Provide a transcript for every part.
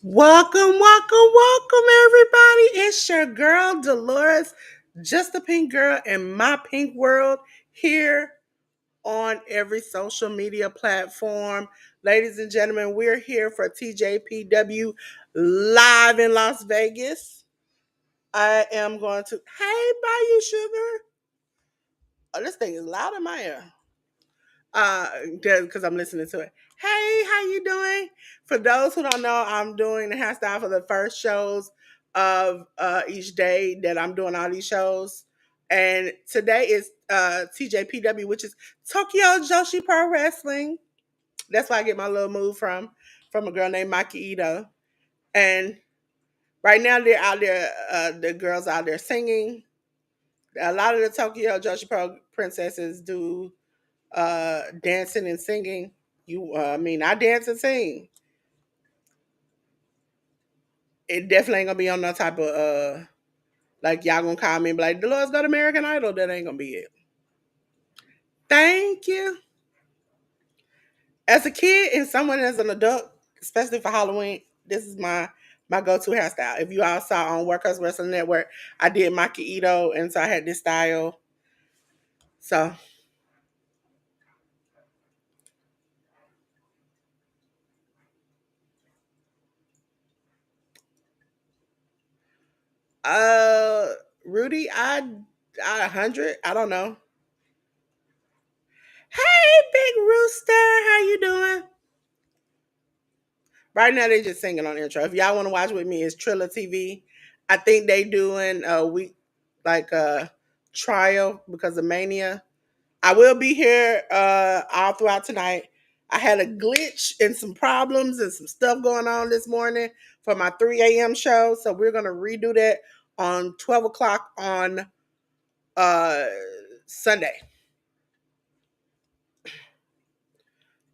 Welcome, everybody. It's your girl, Delores, just a pink girl in my pink world, here on every social media platform. Ladies and gentlemen, we're here for TJPW live in Las Vegas. I am going to, hey, Bayou Sugar. Oh, this thing is loud in my ear. Because I'm listening to it. Hey, how you doing? For those who don't know, I'm doing the hairstyle for the first shows of each day that I'm doing all these shows. And today is TJPW, which is Tokyo Joshi Pro Wrestling. That's where I get my little move from a girl named Maki Ito. And right now they're out there, the girls out there singing. A lot of the Tokyo Joshi Pro princesses do dancing and singing. I dance and sing. It definitely ain't gonna be on no type of like y'all gonna call me and be like, Dolores got American Idol. That ain't gonna be it. Thank you. As a kid and someone as an adult, especially for Halloween, this is my go-to hairstyle. If you all saw on Workers Wrestling Network, I did Maki Ito, and so I had this style. So uh Rudy, I 100. I don't know. Hey, big rooster, how you doing? Right now they just singing on intro. If y'all want to watch with me, it's Trilla TV. I think they doing a week like a trial because of Mania. I will be here all throughout tonight. I had a glitch and some problems and some stuff going on this morning for my 3 a.m. show. So we're gonna redo that on 12 o'clock on uh Sunday.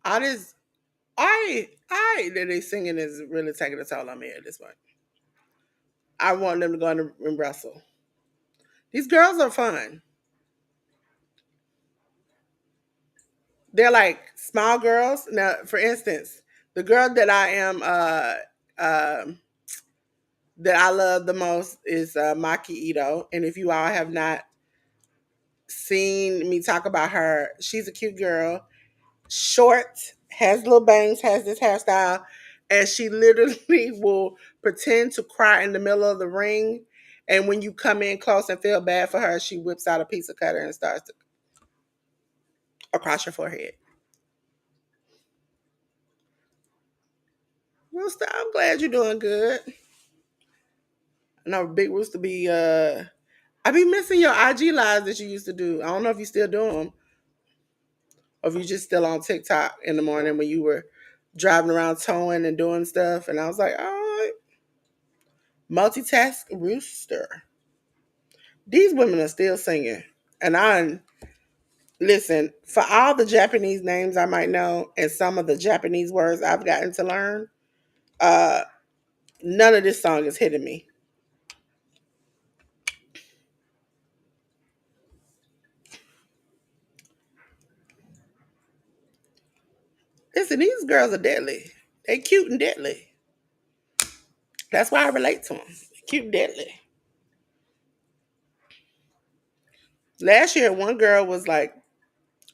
I just I that they singing is really taking a toll on me at this point. I want them to go in and wrestle. These girls are fun. They're like small girls. Now, for instance, the girl that I am that I love the most is Maki Ito. And if you all have not seen me talk about her, she's a cute girl, short, has little bangs, has this hairstyle, and she literally will pretend to cry in the middle of the ring. And when you come in close and feel bad for her, she whips out a piece of cutter and starts to across your forehead. Rooster, I'm glad you're doing good. I know Big Rooster be I be missing your IG lives that you used to do. I don't know if you still do them or if you just still on TikTok in the morning when you were driving around towing and doing stuff. And I was like, all right, multitask Rooster. These women are still singing. And I listen, for all the Japanese names I might know and some of the Japanese words I've gotten to learn, uh, none of this song is hitting me. Listen, these girls are deadly. They cute and deadly. That's why I relate to them. Cute and deadly. Last year, one girl was like,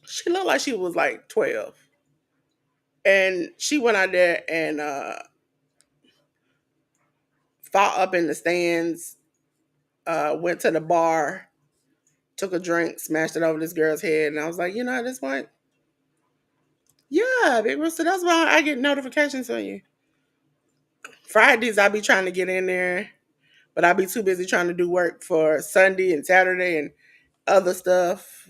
she looked like she was like 12. And she went out there and fought up in the stands, went to the bar, took a drink, smashed it over this girl's head. And I was like, you know, at this point, yeah, Big Rooster, that's why I get notifications on you. Fridays, I be trying to get in there, but I be too busy trying to do work for Sunday and Saturday and other stuff.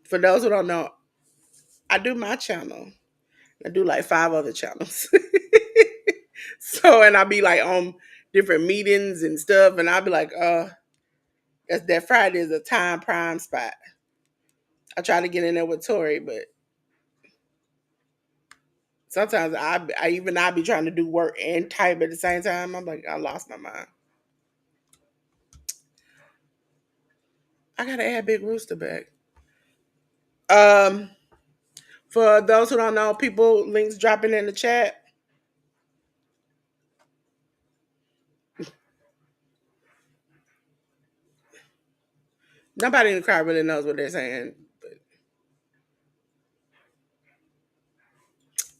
For those who don't know, I do my channel. I do like 5 other channels. So, and I'll be like on different meetings and stuff, and I'll be like, that Friday is a time prime spot. I try to get in there with Tori, but sometimes I be trying to do work and type at the same time. I'm like, I lost my mind. I gotta add Big Rooster back. Um, for those who don't know, people links dropping in the chat. Nobody in the crowd really knows what they're saying. But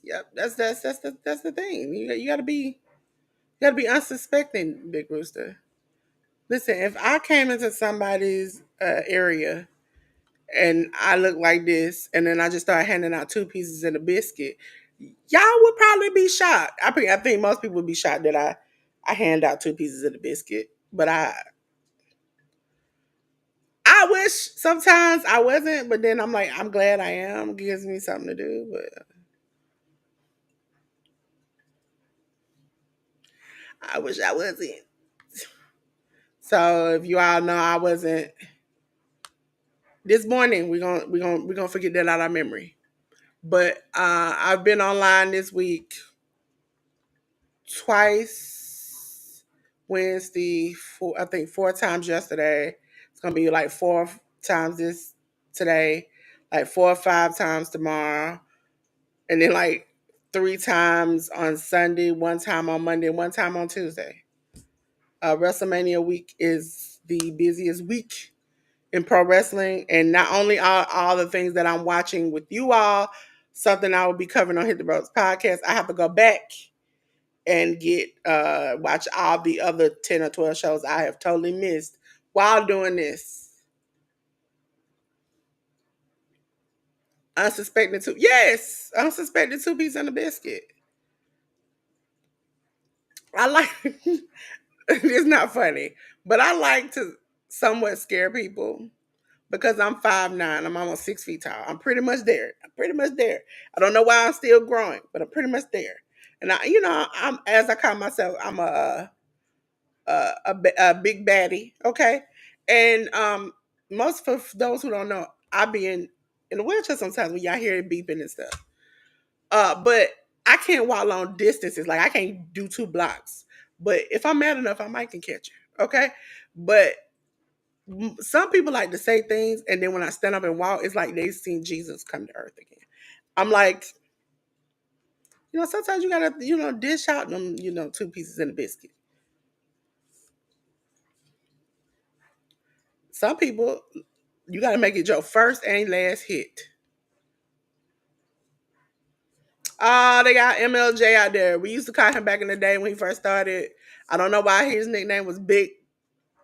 yep, that's the thing. You gotta be unsuspecting, Big Rooster. Listen, if I came into somebody's area and I look like this, and then I just start handing out two pieces and a biscuit, y'all would probably be shocked. I think most people would be shocked that I hand out two pieces of the biscuit. But I wish sometimes I wasn't, but then I'm like, I'm glad I am. It gives me something to do. But I wish I wasn't. So if you all know I wasn't this morning, we're gonna forget that out of our memory. But I've been online this week twice, Wednesday, I think four times yesterday. It's gonna be like four times this today, like 4 or 5 times tomorrow, and then like 3 times on Sunday, 1 time on Monday, 1 time on Tuesday. WrestleMania week is the busiest week in pro wrestling, and not only all the things that I'm watching with you all, something I will be covering on Hit the Ropes podcast. I have to go back and get watch all the other 10 or 12 shows I have totally missed while doing this. Unsuspecting two, yes, unsuspecting two piece and a biscuit. I like it's not funny, but I like to somewhat scare people because I'm 5'9". I'm almost 6 feet tall. I'm pretty much there. I'm pretty much there. I don't know why I'm still growing, but I'm pretty much there. And I'm as I call myself, I'm a big baddie. Okay, and most for those who don't know, I be in a wheelchair sometimes when y'all hear it beeping and stuff. But I can't walk long distances. Like I can't do 2 blocks. But if I'm mad enough, I might can catch her. Okay, but some people like to say things, and then when I stand up and walk, it's like they've seen Jesus come to earth again. I'm like, sometimes you gotta, dish out them, two pieces and a biscuit. Some people, you gotta make it your first and last hit. They got MLJ out there. We used to call him back in the day when he first started. I don't know why his nickname was Big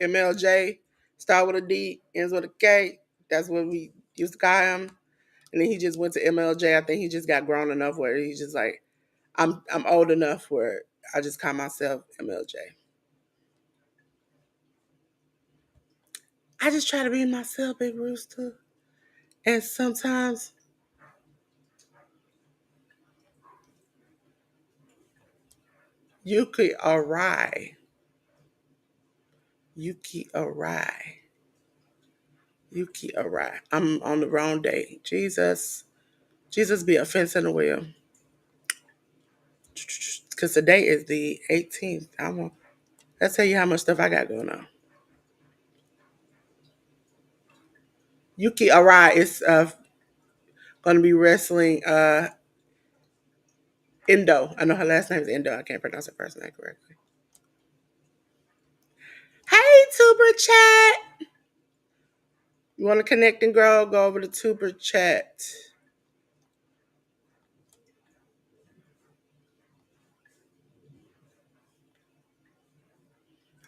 MLJ. Start with a D, ends with a K. That's what we used to call him. And then he just went to MLJ. I think he just got grown enough where he's just like, I'm old enough where I just call myself MLJ. I just try to be myself, Big Rooster. And sometimes Yuki Arai. Yuki Arai. Yuki Arai. I'm on the wrong day. Jesus. Jesus be offense in the wheel. Because today is the 18th. Let's tell you how much stuff I got going on. Yuki Arai is going to be wrestling Indo. I know her last name is Indo. I can't pronounce her first name correctly. Hey, Tuber Chat. You want to connect and grow? Go over to Tuber Chat.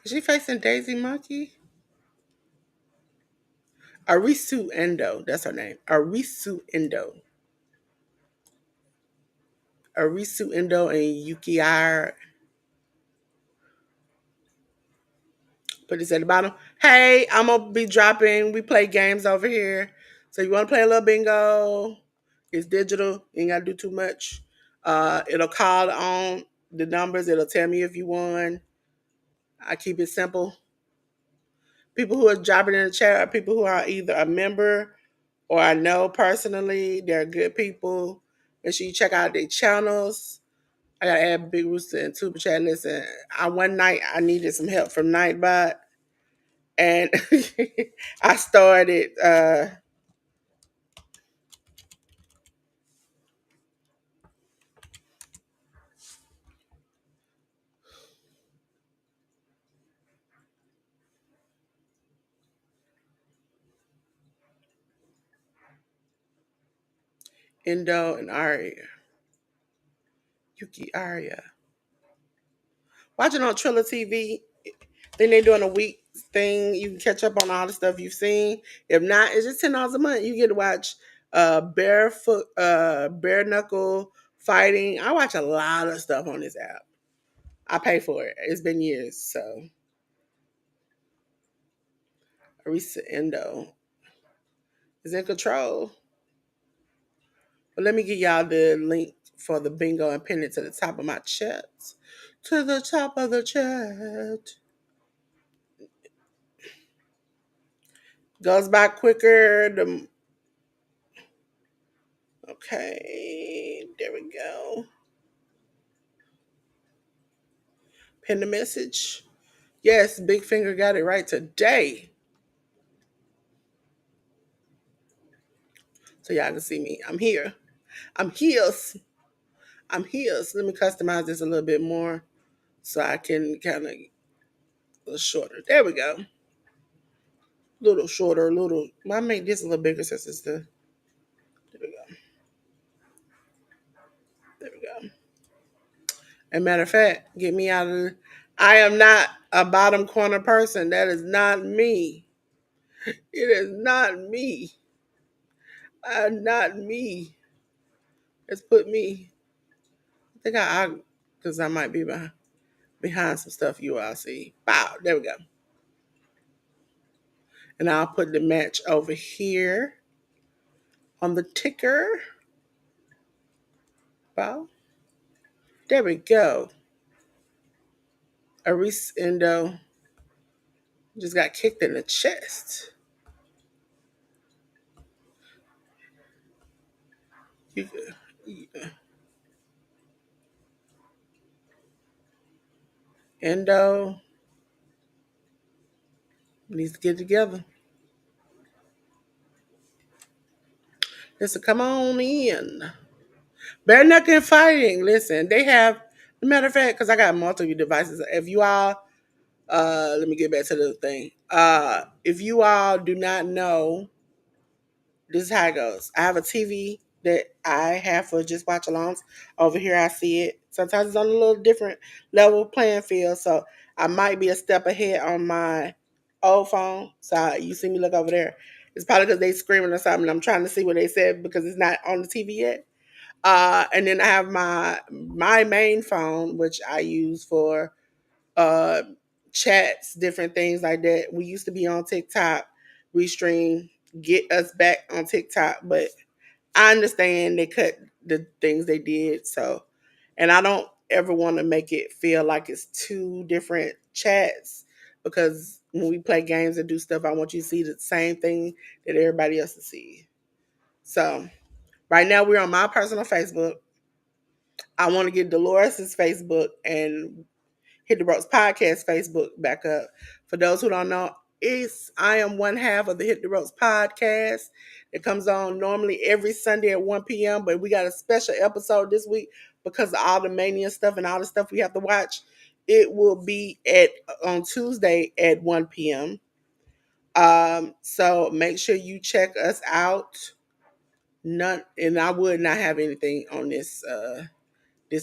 Is she facing Daisy Monkey? Arisu Endo. That's her name. Arisu Endo. Arisu Endo and Yuki R. Put this at the bottom. Hey, I'm going to be dropping. We play games over here. So you want to play a little bingo? It's digital. You ain't got to do too much. It'll call on the numbers. It'll tell me if you won. I keep it simple. People who are dropping in the chat are people who are either a member or I know personally. They're good people. Make sure you check out their channels. I gotta add Big Rooster and Tuber Chat. Listen, one night I needed some help from Nightbot, and I started. Endo and Aria. Yuki Aria. Watching on Triller TV. Then they're doing a week thing. You can catch up on all the stuff you've seen. If not, it's just $10 a month. You get to watch bare knuckle fighting. I watch a lot of stuff on this app. I pay for it. It's been years, so Arisa Endo is in control. But let me give y'all the link for the bingo and pin it to the top of my chat. To the top of the chat. Goes by quicker. Okay, there we go. Pin the message. Yes, Big Finger got it right today. So y'all can see me. I'm here. I'm here. I'm here. So let me customize this a little bit more so I can kind of a little shorter. There we go. Little shorter, little. I make this a little bigger since it's the. There we go. There we go. And matter of fact, get me out of. I am not a bottom corner person. That is not me. It is not me. Not me. Let's put me. I think because I might be behind some stuff you all see. Wow, there we go. And I'll put the match over here on the ticker. Wow, there we go. Aris Endo just got kicked in the chest. You, Endo needs to get together. Listen, come on in. Bare knuckle fighting. Listen, they have. Matter of fact, because I got multiple devices. If you all, let me get back to the thing. If you all do not know, this is how it goes. I have a TV that I have for just watch alongs. Over here, I see it. Sometimes it's on a little different level playing field, so I might be a step ahead on my old phone. So you see me look over there. It's probably because they screaming or something. I'm trying to see what they said because it's not on the TV yet. And then I have my main phone, which I use for uh, chats, different things like that. We used to be on TikTok, restream, get us back on TikTok, but I understand they cut the things they did. So, and I don't ever want to make it feel like it's two different chats because when we play games and do stuff, I want you to see the same thing that everybody else will see. So, right now we're on my personal Facebook. I want to get Delores' Facebook and Hit the Ropes Podcast Facebook back up. For those who don't know, I am one half of the Hit the Ropes Podcast. It comes on normally every Sunday at 1 p.m., but we got a special episode this week because of all the mania stuff and all the stuff we have to watch. It will be on Tuesday at 1 p.m. So make sure you check us out. And I would not have anything on this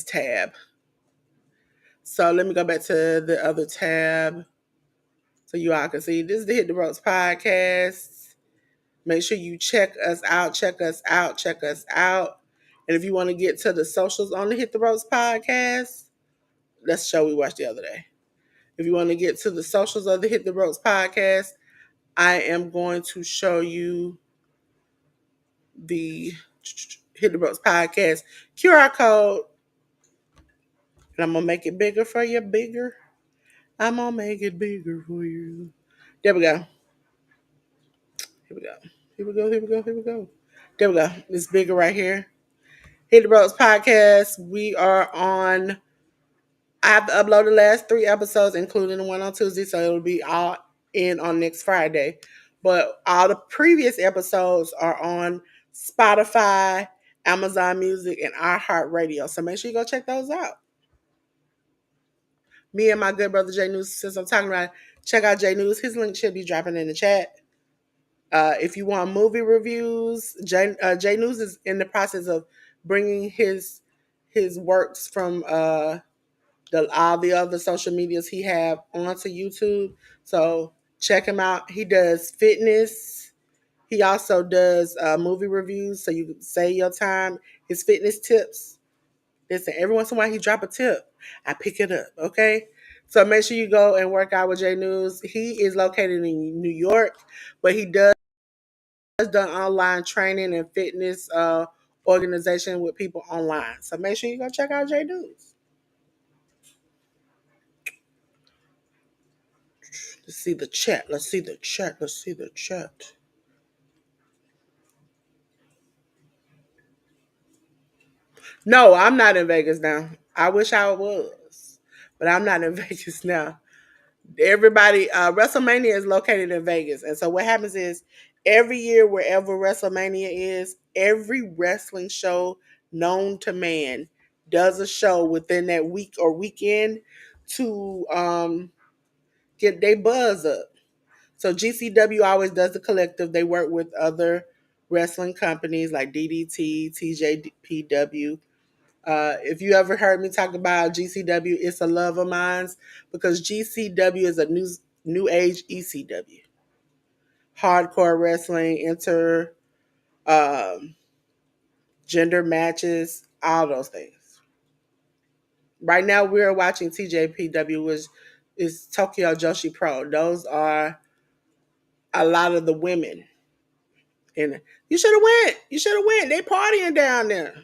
tab. So let me go back to the other tab so you all can see. This is the Hit the Ropes Podcast. Make sure you check us out, check us out, check us out. And if you want to get to the socials on the Hit the Ropes Podcast, that's the show we watched the other day. If you want to get to the socials of the Hit the Ropes Podcast, I am going to show you the Hit the Ropes Podcast QR code. And I'm going to make it bigger for you, bigger. I'm going to make it bigger for you. There we go. Here we go. Here we go. Here we go. Here we go. There we go. It's bigger right here. Hit the Ropes Podcast. We are on. I have to upload the last 3 episodes, including the one on Tuesday, so it'll be all in on next Friday. But all the previous episodes are on Spotify, Amazon Music, and iHeartRadio. So make sure you go check those out. Me and my good brother Jay News, since I'm talking about it, check out Jay News. His link should be dropping in the chat. If you want movie reviews, Jay News is in the process of bringing his works from all the other social medias he have onto YouTube. So check him out. He does fitness. He also does movie reviews, so you can save your time. His fitness tips. Listen, every once in a while he drop a tip. I pick it up. Okay. So make sure you go and work out with J News. He is located in New York, but he does done online training and fitness organization with people online. So make sure you go check out J News. Let's see the chat. Let's see the chat. Let's see the chat. No, I'm not in Vegas now. I wish I was, but I'm not in Vegas now. Everybody, WrestleMania is located in Vegas, and so what happens is every year, wherever WrestleMania is, every wrestling show known to man does a show within that week or weekend to get their buzz up. So GCW always does the collective. They work with other wrestling companies like DDT, TJPW. If you ever heard me talk about GCW, it's a love of mine because GCW is a new age ECW, hardcore wrestling, um, gender matches, all those things. Right now, we're watching TJPW, which is Tokyo Joshi Pro. Those are a lot of the women in it. You should have went. You should have went. They partying down there.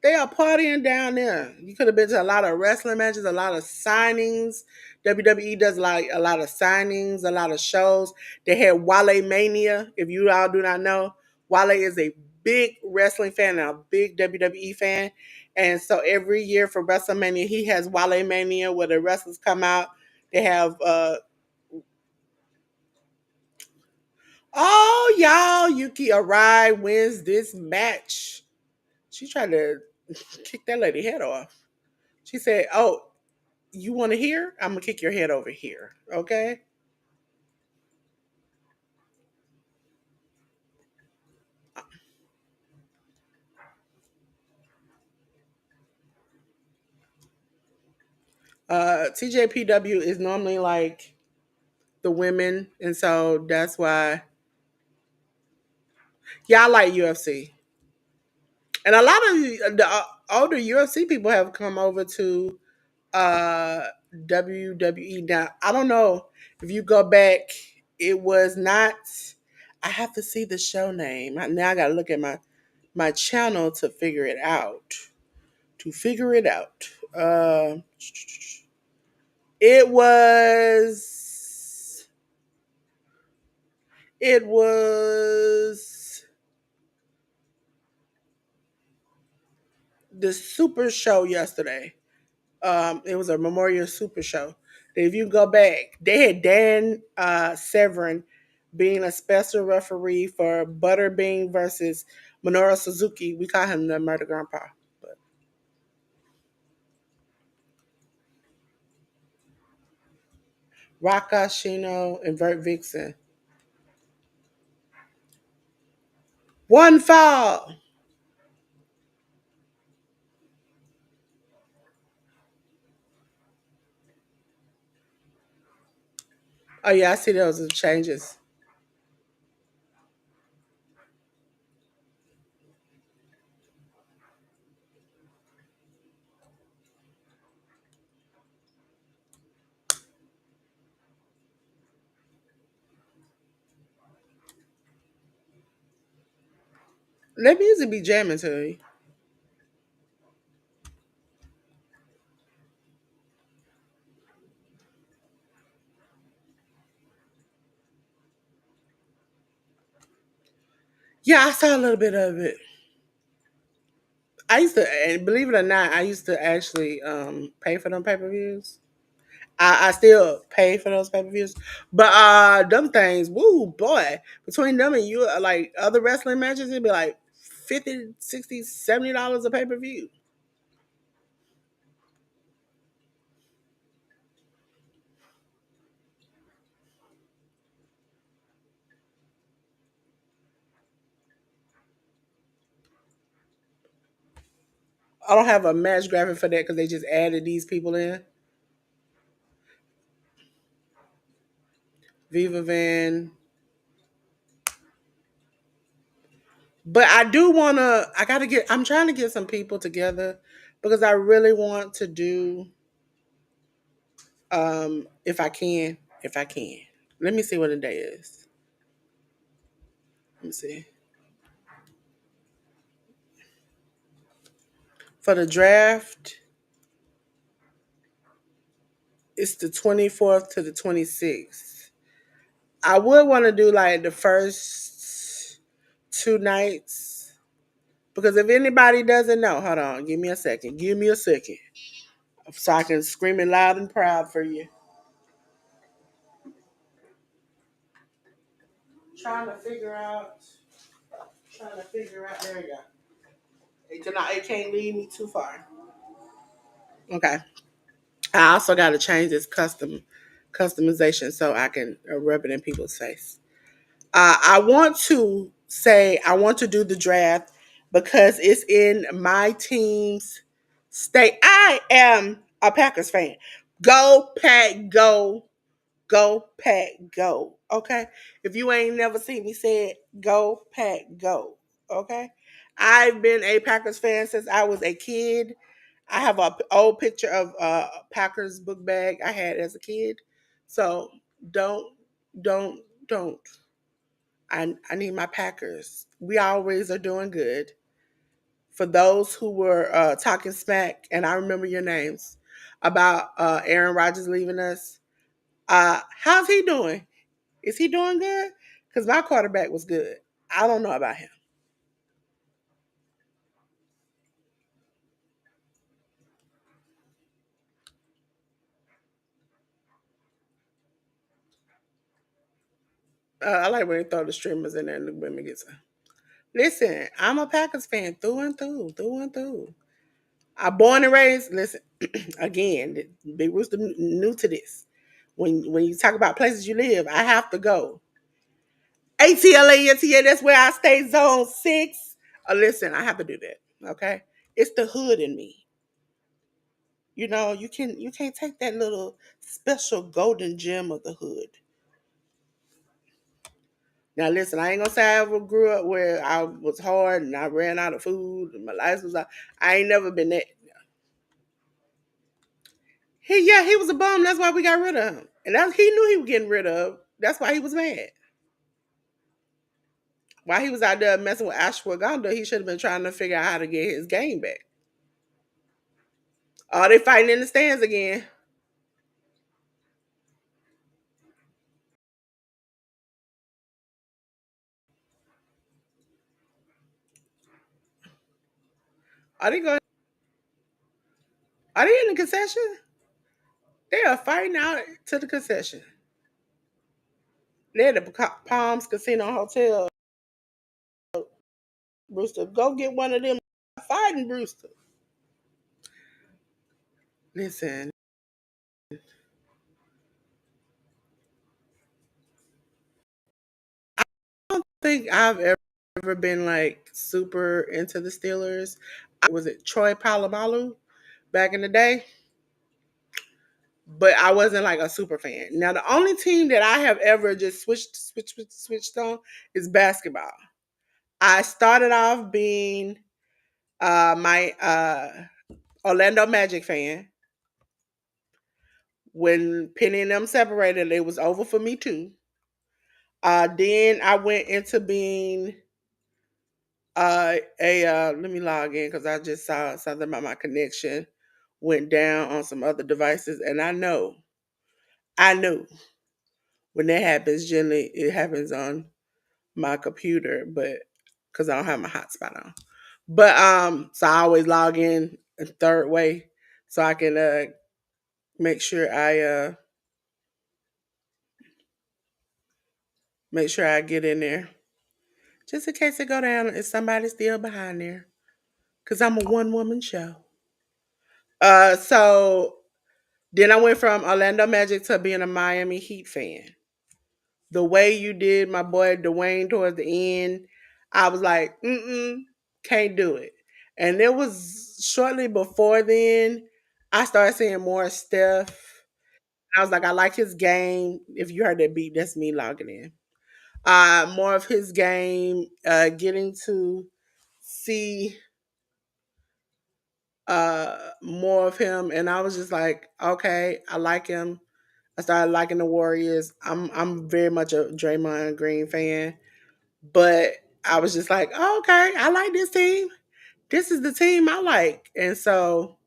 They are partying down there. You could have been to a lot of wrestling matches, a lot of signings. WWE does like a lot of signings, a lot of shows. They had Wale Mania. If you all do not know, Wale is a big wrestling fan and a big WWE fan. And so every year for WrestleMania, he has Wale Mania where the wrestlers come out. They have oh y'all, Yuki Arai wins this match. She tried to kick that lady head off. She said, "Oh, you want to hear? I'm gonna kick your head over here." Okay. TJPW is normally like the women, and so that's why y'all like UFC. And a lot of the older UFC people have come over to uh, WWE. Now I don't know if you go back, it was not. I have to see the show name. Now I gotta look at my channel to figure it out. To figure it out. It was it was the Super Show yesterday. It was a Memorial Super Show. If you go back, they had Dan Severin being a special referee for Butterbean versus Minoru Suzuki. We call him the Murder Grandpa. But Raka Shino and Vert Vixen. One fall. Oh yeah, I see those changes. That music be jamming to me. Yeah, I saw a little bit of it. I used to, and believe it or not, I used to actually pay for them pay per views. I still pay for those pay per views, but them things, woo boy, between them and you, like other wrestling matches, it'd be like 50, 60, $70 a pay per view. I don't have a match graphic for that because they just added these people in. Viva Van. But I do wanna I gotta get I'm trying to get some people together because I really want to do if I can. If I can. Let me see what the day is. Let me see. For the draft, it's the 24th to the 26th. I would want to do like the first 2 nights because if anybody doesn't know, hold on, give me a second. Give me a second so I can scream it loud and proud for you. Trying to figure out. Trying to figure out. There you go. It can't lead me too far. Okay. I also got to change this customization so I can rub it in people's face. I want to say I want to do the draft because it's in my team's state. I am a Packers fan. Go Pack, go. Go Pack, go. Okay. If you ain't never seen me say it, go Pack, go. Okay. I've been a Packers fan since I was a kid. I have a old picture of a Packers book bag I had as a kid. So don't, don't, don't. I need my Packers. We always are doing good. For those who were talking smack, and I remember your names about Aaron Rodgers leaving us. How's he doing? Is he doing good? Because my quarterback was good. I don't know about him. I like when they throw the streamers in there and the women get some. Listen, I'm a Packers fan through and through, through and through. I born and raised. Listen, again, Big Rooster new to this. When you talk about places you live, I have to go. ATLA, that's where I stay. Zone 6. Listen, I have to do that. Okay, it's the hood in me. You can't take that little special golden gem of the hood. Now listen, I ain't gonna say I ever grew up where I was hard and I ran out of food and my life was out. I ain't never been that. He was a bum. That's why we got rid of him, and he knew he was getting rid of. That's why he was mad. While he was out there messing with ashwagandha, he should have been trying to figure out how to get his game back. Oh, they fighting in the stands again. Are they going? Are they in the concession? They are fighting out to the concession. They're at the Palms Casino Hotel. Brewster, go get one of them fighting Brewster. Listen, I don't think I've ever been like super into the Steelers. Was it Troy Polamalu back in the day? But I wasn't like a super fan. Now the only team that I have ever just switched on is basketball. I started off being my Orlando Magic fan. When Penny and them separated, it was over for me too. Then I went into being a let me log in because I just saw something about my connection went down on some other devices, and I know when that happens. Generally, it happens on my computer, but because I don't have my hotspot on. But so I always log in a third way so I can make sure I get in there just in case it go down. If somebody's still behind there, because I'm a one woman show. So then I went from Orlando Magic to being a Miami Heat fan. The way you did my boy Dwayne towards the end, I was like, can't do it. And it was shortly before then I started seeing more Steph. I was like, I like his game. If you heard that beat, that's me logging in. More of his game, getting to see more of him, and I was just like, okay, I like him. I started liking the Warriors. I'm very much a Draymond Green fan, but I was just like, oh, okay, I like this team. This is the team I like, and so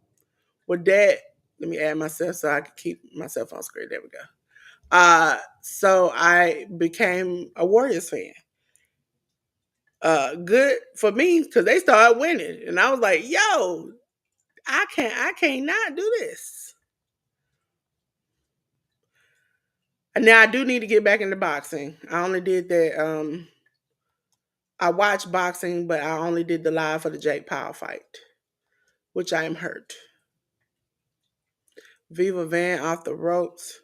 with that, let me add myself so I can keep myself on screen. There we go. So I became a Warriors fan. Good for me because they started winning, and I was like, yo, I can't not do this. And now I do need to get back into boxing. I only did that. I watched boxing, but I only did the live for the Jake Paul fight, which I am hurt. Viva Van off the ropes.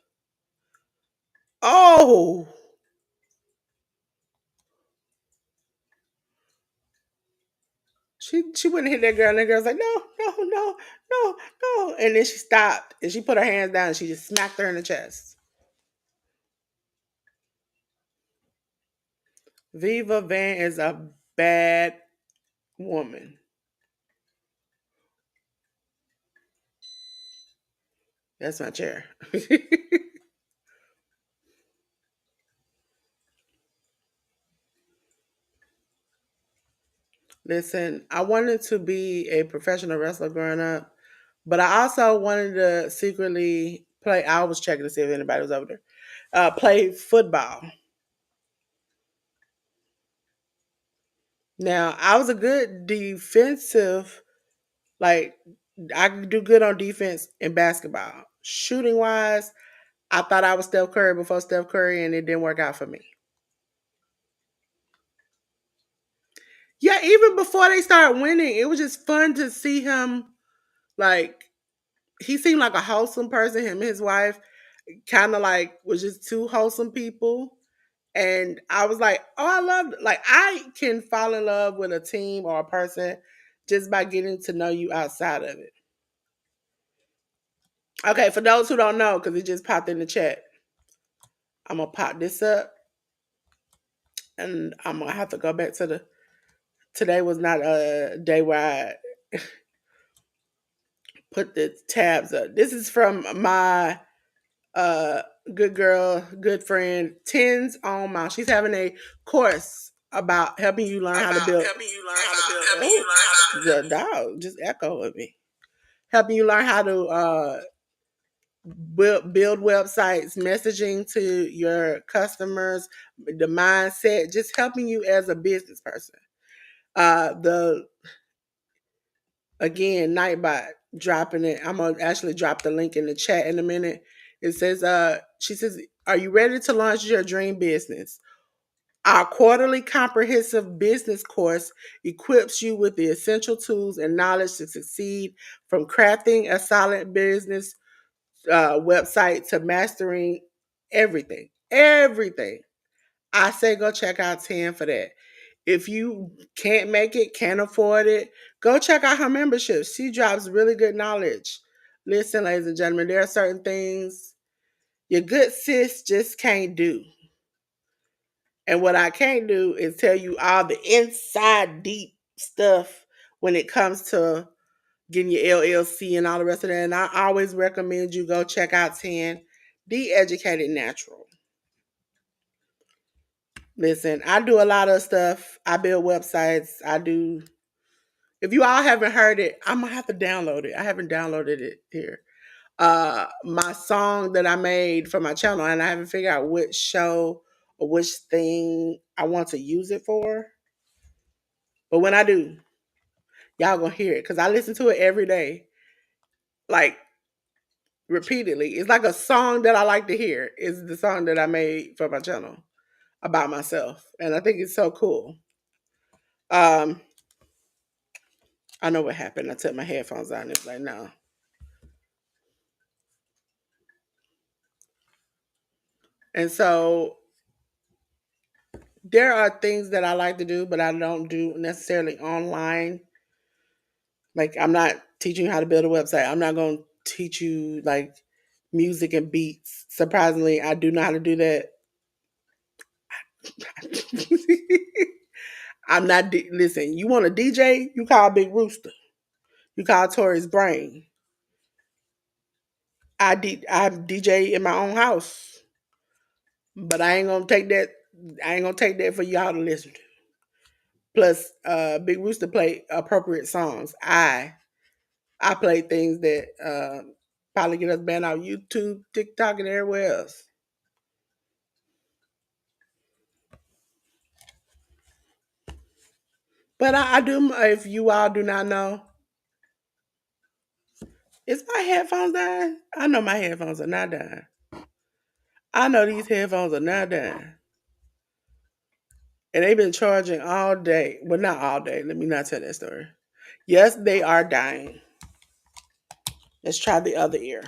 Oh, she wouldn't hit that girl, and the girl's like, no, no, no, no, no, and then she stopped and she put her hands down and she just smacked her in the chest. Viva Van is a bad woman. That's my chair. Listen, I wanted to be a professional wrestler growing up, but I also wanted to secretly play. I was checking to see if anybody was over there. Play football. Now, I was a good defensive, like, I could do good on defense in basketball. Shooting wise, I thought I was Steph Curry before Steph Curry, and it didn't work out for me. Yeah, even before they started winning, it was just fun to see him. Like, he seemed like a wholesome person. Him and his wife kind of like was just two wholesome people. And I was like, oh, I love, like, I can fall in love with a team or a person just by getting to know you outside of it. Okay, for those who don't know, because it just popped in the chat, I'm gonna pop this up and I'm gonna have to go back to the. Today was not a day where I put the tabs up. This is from my uh good girl, good friend, Tens on Mouth. She's having a course about helping you learn how to build. Oh, the dog just echoed with me. Helping you learn how to build websites, messaging to your customers, the mindset, just helping you as a business person. The Again, Nightbot dropping it. I'm gonna actually drop the link in the chat in a minute. It says, she says, are you ready to launch your dream business? Our quarterly comprehensive business course equips you with the essential tools and knowledge to succeed, from crafting a solid business website to mastering everything. Everything. I say go check out 10 for that. If you can't make it, can't afford it, go check out her membership. She drops really good knowledge. Listen, ladies and gentlemen, there are certain things your good sis just can't do. And what I can't do is tell you all the inside deep stuff when it comes to getting your LLC and all the rest of that. And I always recommend you go check out 10 The Educated Natural. Listen, I do a lot of stuff. I build websites. I do. If you all haven't heard it, I'm gonna have to download it. I haven't downloaded it here. My song that I made for my channel, and I haven't figured out which show or which thing I want to use it for. But when I do, y'all gonna hear it because I listen to it every day, like repeatedly. It's like a song that I like to hear. Is the song that I made for my channel about myself, and I think it's so cool. Um, I know what happened. I took my headphones out and it's like, no. And so there are things that I like to do, but I don't do necessarily online. Like I'm not teaching you how to build a website. I'm not going to teach you like music and beats. Surprisingly, I do know how to do that. I'm not. Listen, you want a DJ? You call Big Rooster. You call Tori's Brain. I DJ in my own house, but I ain't gonna take that. I ain't gonna take that for y'all to listen to. Plus, Big Rooster play appropriate songs. I play things that probably get us banned off YouTube, TikTok, and everywhere else. But I do. If you all do not know, is my headphones dying? I know my headphones are not dying. I know these headphones are not dying. And they've been charging all day. Well, not all day. Let me not tell that story. Yes, they are dying. Let's try the other ear.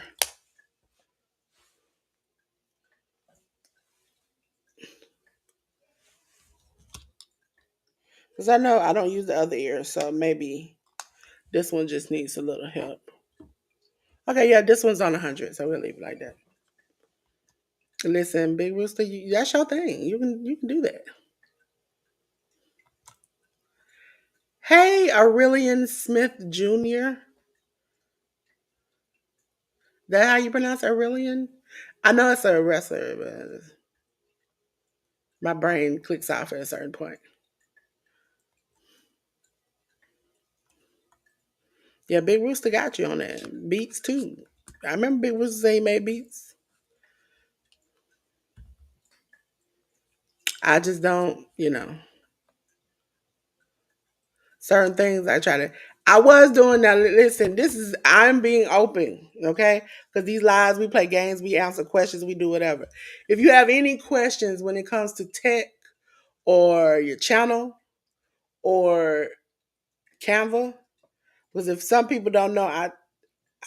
Because I know I don't use the other ear, so maybe this one just needs a little help. Okay, yeah, this one's on 100, so we'll leave it like that. Listen, Big Rooster, that's your thing. You can do that. Hey, Aurelian Smith Jr. That how you pronounce Aurelian? I know it's a wrestler, but my brain clicks off at a certain point. Yeah, Big Rooster got you on that. Beats too. I remember Big Rooster say he made beats. I just don't, certain things I try to. I was doing that. Listen, I'm being open, okay? Because these lives, we play games, we answer questions, we do whatever. If you have any questions when it comes to tech or your channel or Canva, because if some people don't know,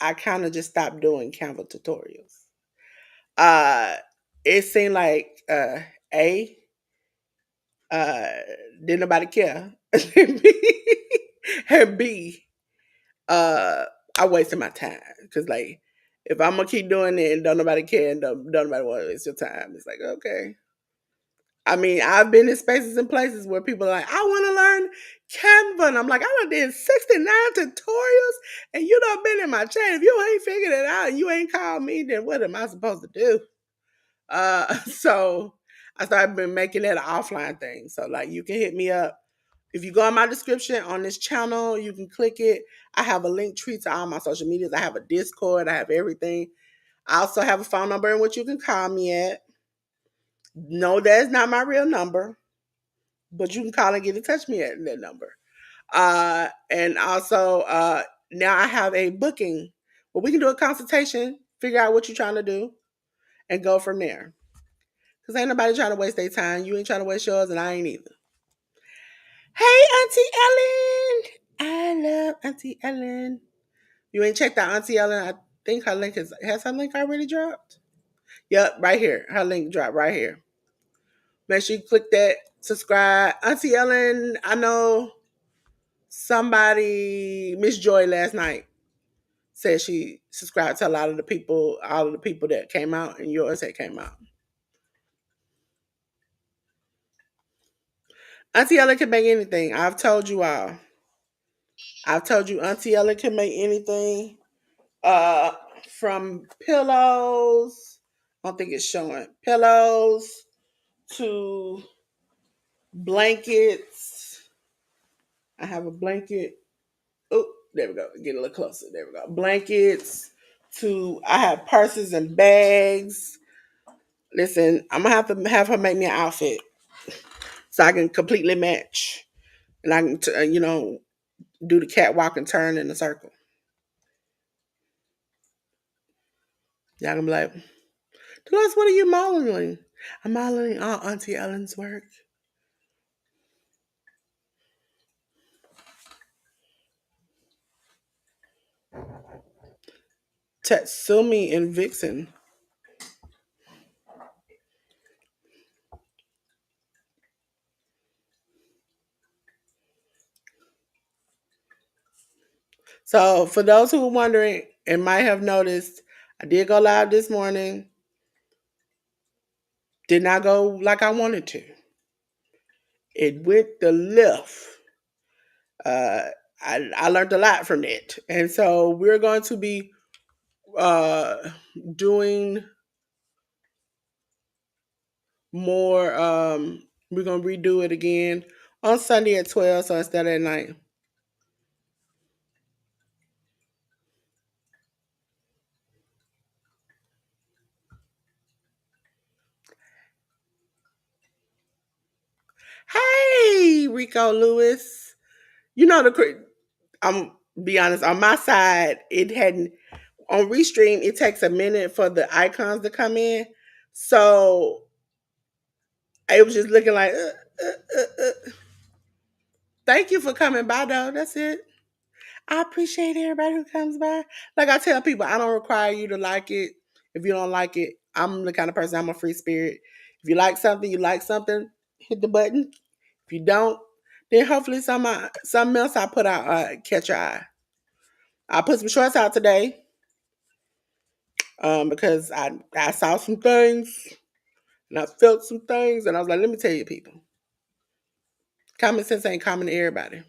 I kind of just stopped doing Canva tutorials. Uh, it seemed like a uh didn't nobody care, and B uh I wasted my time because like if I'm gonna keep doing it and don't nobody care and don't nobody want to waste your time, it's like okay. I mean, I've been in spaces and places where people are like, I want to learn Canva. And I'm like, I done did 69 tutorials and you done been in my chat. If you ain't figured it out and you ain't called me, then what am I supposed to do? So I started been making that an offline thing. So like you can hit me up. If you go in my description on this channel, you can click it. I have a link tree to all my social medias. I have a Discord. I have everything. I also have a phone number in which you can call me at. No, that's not my real number, but you can call and get in touch with me at that number. And also, now I have a booking where we can do a consultation, figure out what you're trying to do, and go from there. Because ain't nobody trying to waste their time. You ain't trying to waste yours, and I ain't either. Hey, Auntie Ellen. I love Auntie Ellen. You ain't checked out Auntie Ellen. I think her link has her link already dropped? Yep, right here. Her link dropped right here. Make sure you click that, subscribe. Auntie Ellen, I know somebody, Miss Joy last night, said she subscribed to a lot of the people, all of the people that came out, and yours had came out. Auntie Ellen can make anything. I've told you all. I've told you Auntie Ellen can make anything. Uh, from pillows. I don't think it's showing. Pillows to blankets. I have a blanket. Oh, there we go. Get a little closer. There we go. Blankets to I have purses and bags. Listen, I'm gonna have to have her make me an outfit so I can completely match, and I can do the catwalk and turn in a circle. Y'all gonna be like, Dolores, what are you modeling? I'm modeling all Auntie Ellen's work. Tatsumi and Vixen. So for those who were wondering and might have noticed, I did go live this morning. Did not go like I wanted to. It went the left. Uh, I learned a lot from it, and so we're going to be uh, doing more. We're gonna redo it again on Sunday at 12, so instead of at night. Hey, Rico Lewis. You know I'm be honest. On my side, it hadn't on Restream. It takes a minute for the icons to come in, so it was just looking like. Thank you for coming by, though. That's it. I appreciate everybody who comes by. Like I tell people, I don't require you to like it. If you don't like it, I'm the kind of person. I'm a free spirit. If you like something, you like something. Hit the button. If you don't, then hopefully something else I put out catch your eye. I put some shorts out today because I saw some things and I felt some things and I was like, let me tell you, people, common sense ain't common to everybody.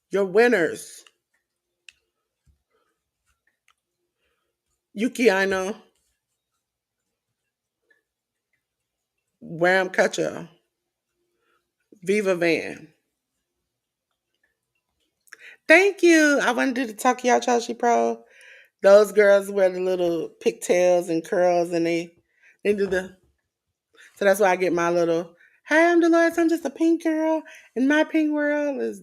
You're winners. Yuki Aino, Wham Kacha, Viva Van. Thank you. I want to do the Tokyo Joshi Pro. Those girls wear the little pigtails and curls, and they do the. So that's why I get my little. Hey, I'm Delores. I'm just a pink girl, and my pink world is.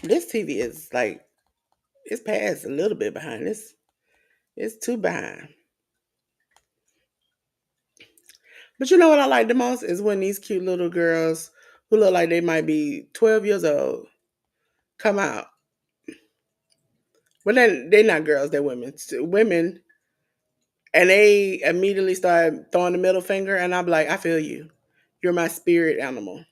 This TV is like it's past a little bit behind. It's too behind. But you know what I like the most is when these cute little girls who look like they might be 12 years old come out. Well, they're not girls, they're women. Women, and they immediately start throwing the middle finger, and I'm like, I feel you. You're my spirit animal.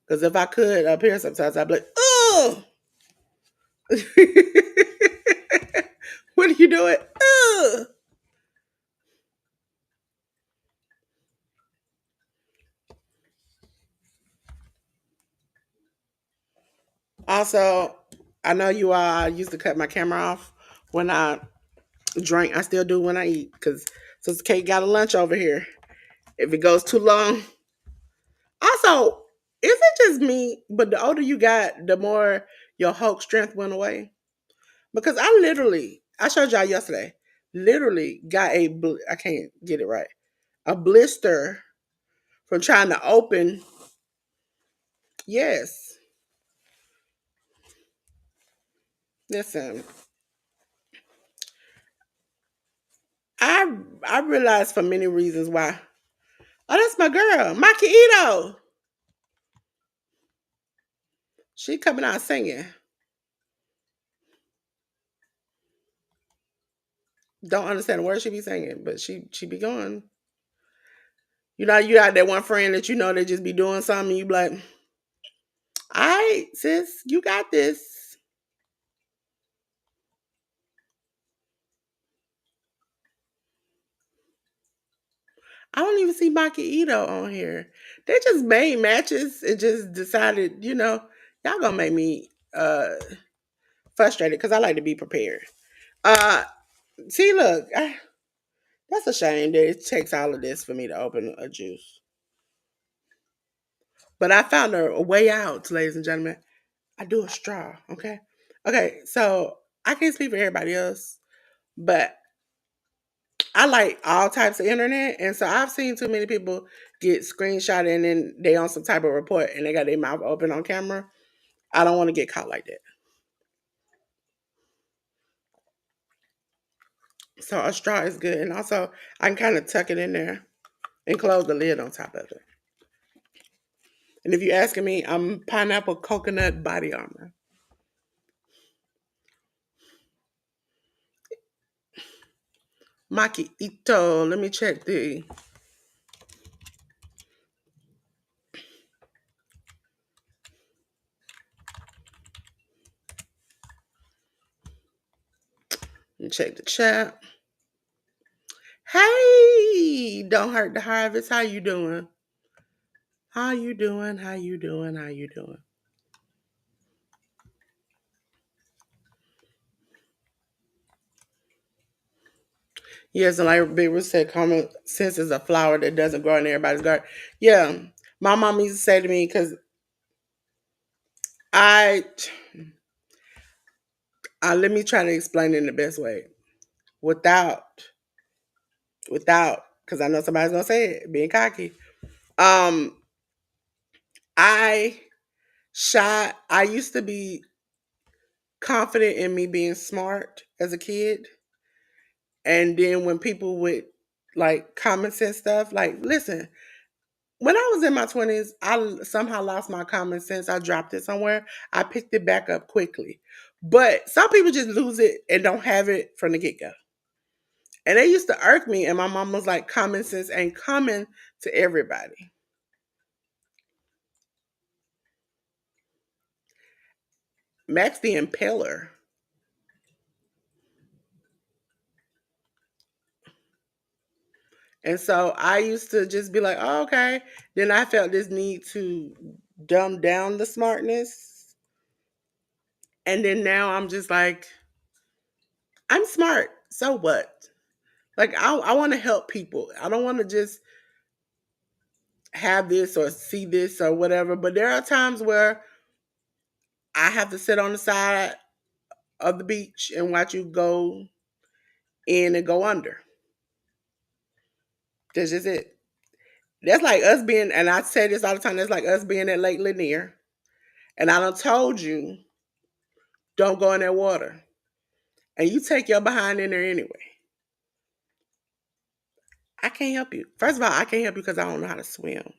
Because if I could up here sometimes, I'd be like, oh, what are you doing? Ugh. Also, I know you all I used to cut my camera off when I drink. I still do when I eat because since Kate got a lunch over here. If it goes too long. Also, is it just me? But the older you got, the more your Hulk strength went away. Because I showed y'all yesterday, literally got I can't get it right, a blister from trying to open. Yes. Listen, I I realized for many reasons why. Oh, that's my girl, Maki Ito. She coming out singing. Don't understand the words she be singing, but she be going. You got that one friend that you know they just be doing something. You be like, all right, sis, you got this. I don't even see Maki Ito on here. They just made matches and just decided, y'all gonna make me frustrated because I like to be prepared. Uh See, look, that's a shame that it takes all of this for me to open a juice. But I found a way out, ladies and gentlemen. I do a straw, okay? Okay, so I can't speak for everybody else, but I like all types of internet, and so I've seen too many people get screenshot and then they on some type of report and they got their mouth open on camera. I don't want to get caught like that. So a straw is good, and also I can kind of tuck it in there and close the lid on top of it. And if you're asking me, I'm pineapple coconut body armor. Maki Ito. Let me check the. Let me check the chat. Hey, don't hurt the harvest. How you doing? How you doing? How you doing? How you doing? Yes, and like Big Ruth said, common sense is a flower that doesn't grow in everybody's garden. Yeah, my mom used to say to me because I, let me try to explain it in the best way. Without, because I know somebody's gonna say it, being cocky. Um, I I used to be confident in me being smart as a kid, and then when people would like common sense stuff, like listen, when I was in my 20s, I somehow lost my common sense. I dropped it somewhere. I picked it back up quickly. But some people just lose it and don't have it from the get go. And they used to irk me. And my mom was like, common sense ain't coming to everybody. Max the Impaler. And so I used to just be like, oh, okay. Then I felt this need to dumb down the smartness. And then now I'm just like, I'm smart. So what? Like, I want to help people. I don't want to just have this or see this or whatever. But there are times where I have to sit on the side of the beach and watch you go in and go under. That's just it. That's like us being, and I say this all the time, that's like us being at Lake Lanier. And I done told you, don't go in that water. And you take your behind in there anyway. I can't help you. First of all, I can't help you because I don't know how to swim.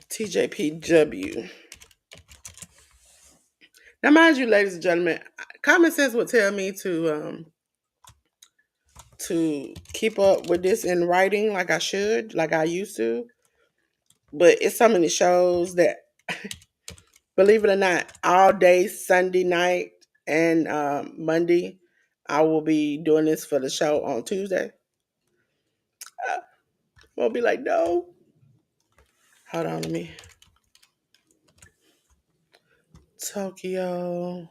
TJPW. Now, mind you, ladies and gentlemen, common sense would tell me to keep up with this in writing like I should, like I used to. But it's so many shows that, believe it or not, all day Sunday night and Monday, I will be doing this for the show on Tuesday. I'll be like, no. Hold on, let me. Tokyo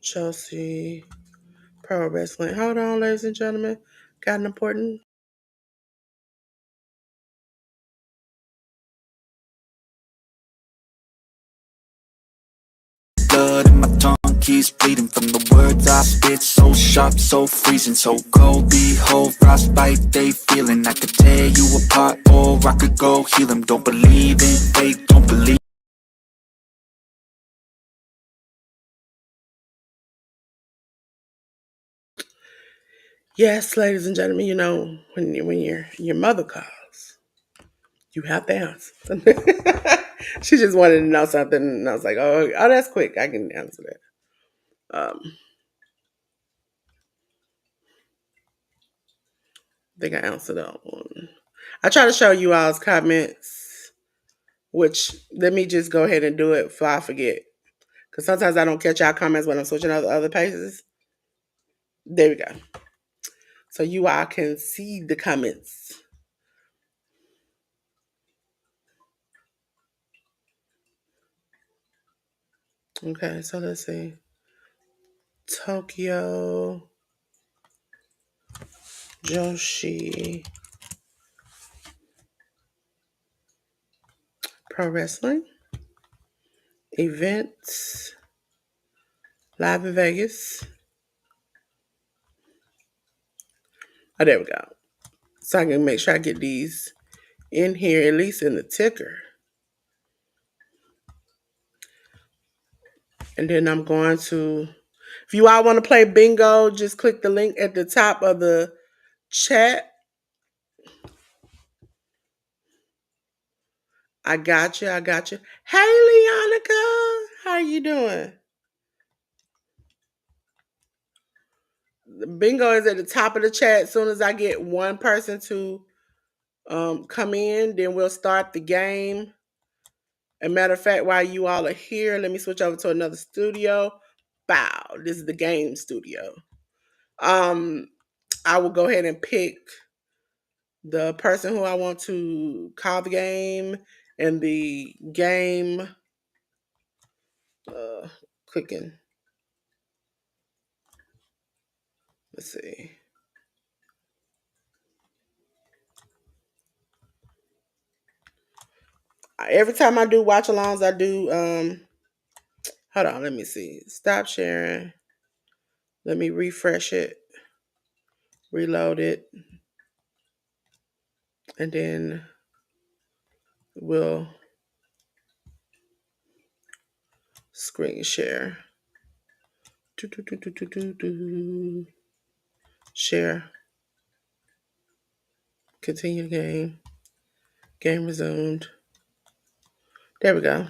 Joshi Pro Wrestling. Hold on, ladies and gentlemen. Got an important. Blood and my tongue keeps bleeding from the words I spit. So sharp, so freezing, so cold. Behold, frostbite they feeling. I could tear you apart or I could go heal them. Don't believe in fate, don't believe. Yes, ladies and gentlemen, you know, when your mother calls, you have to answer. She just wanted to know something, and I was like, oh, that's quick. I can answer that. I think I answered that one. I try to show you all's comments, which let me just go ahead and do it before I forget. Because sometimes I don't catch our comments when I'm switching other pages. There we go. So you all can see the comments. Okay, so let's see. Tokyo Joshi Pro Wrestling events live in Vegas. Oh, there we go. So I can make sure I get these in here, at least in the ticker. And then I'm going to, if you all want to play bingo, just click the link at the top of the chat. I got you. I got you. Hey, Leonica, how you doing? The bingo is at the top of the chat. As soon as I get one person to come in, then we'll start the game. As a matter of fact, while you all are here, let me switch over to another studio. Bow. This is the game studio. Um, I will go ahead and pick the person who I want to call the game and the game uh, clicking. Let's see. Every time I do watch alongs, I do hold on, let me see. Stop sharing. Let me refresh it, reload it, and then we'll screen share. Share. Continue game. Game resumed. There we go.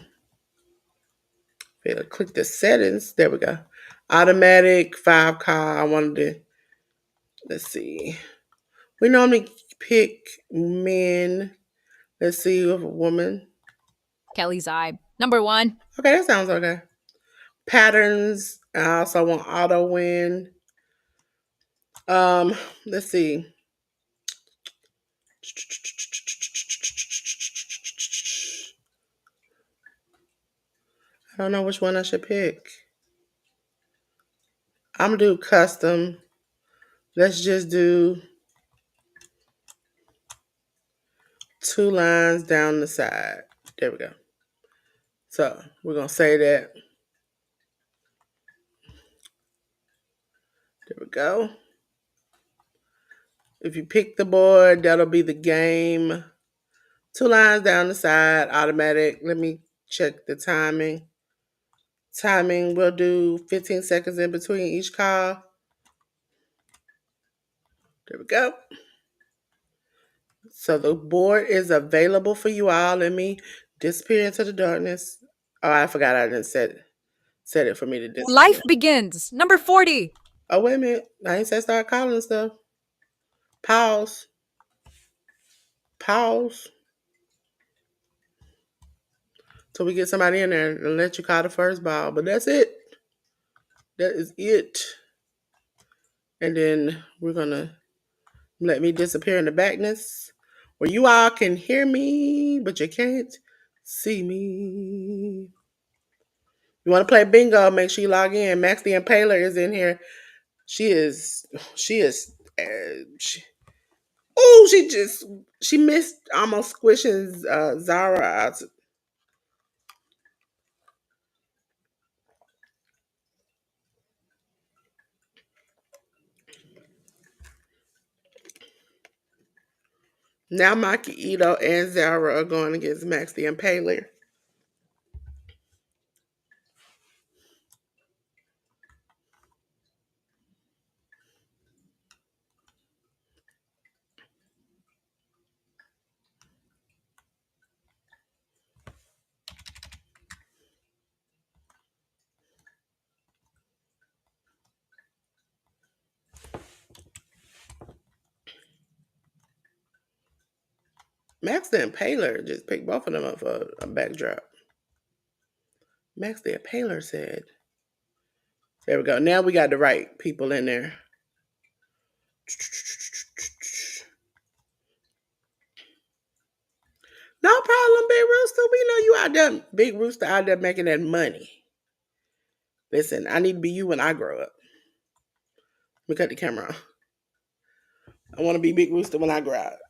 Click the settings. There we go. Automatic 5 call. I wanted to, let's see. We normally pick men. Let's see if a woman. Kelly's Eye. Number 1. Okay, that sounds okay. Patterns. I also want auto win. Let's see. I don't know which one I should pick. I'm gonna do custom. Let's just do 2 lines down the side. There we go. So we're gonna say that. There we go. If you pick the board, that'll be the game. 2 lines down the side, automatic. Let me check the timing. Timing, we'll do 15 seconds in between each call. There we go. So the board is available for you all. Let me disappear into the darkness. Oh, I forgot I didn't set it for me to disappear. Life begins. Number 40. Oh, wait a minute. I ain't said start calling stuff. Pause. Pause. So we get somebody in there and let you call the first ball. But that's it. That is it. And then we're going to let me disappear in the backness where you all can hear me, but you can't see me. You want to play bingo, make sure you log in. Max the Impaler is in here. She is, she missed almost squishing Zara out. Now Maki Ito and Zara are going against Max the Impaler. Max the Impaler just picked both of them up for a backdrop. Max the Impaler said, there we go. Now we got the right people in there. No problem, Big Rooster. We know you out there, Big Rooster, out there making that money. Listen, I need to be you when I grow up. Let me cut the camera on. I want to be Big Rooster when I grow up.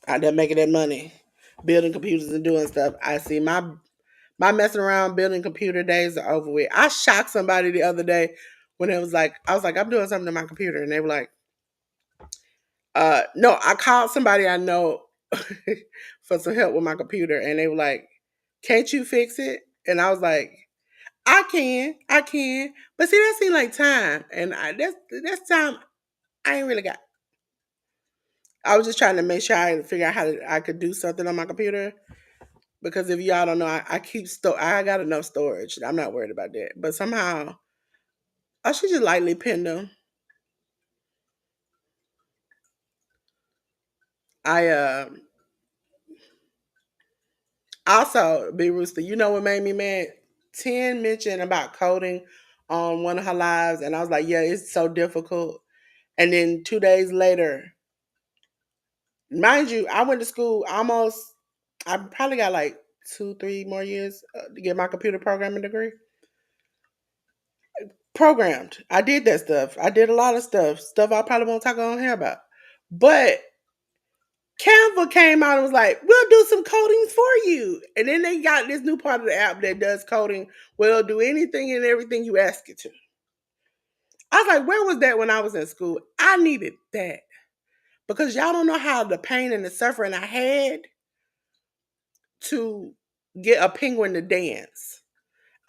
Out there making that money, building computers and doing stuff. I see my messing around building computer days are over with. I shocked somebody the other day when it was like, I was like, I'm doing something to my computer. And they were like, no, I called somebody I know for some help with my computer. And they were like, can't you fix it? And I was like, I can. But see, that seemed like time. And that's time I ain't really got. I was just trying to make sure I figure out how I could do something on my computer. because if y'all don't know, I keep I got enough storage. I'm not worried about that. But somehow I should just lightly pin them. I also, Big Rooster, you know what made me mad? 10 mentioned about coding on one of her lives, and I was like, yeah, it's so difficult. And then 2 days later, mind you, I went to school almost, I probably got like 2, 3 more years to get my computer programming degree. Programmed. I did that stuff. I did a lot of stuff I probably won't talk on here about. But Canva came out and was like, we'll do some coding for you. And then they got this new part of the app that does coding. Will do anything and everything you ask it to. I was like, where was that when I was in school? I needed that. Because y'all don't know how the pain and the suffering I had to get a penguin to dance.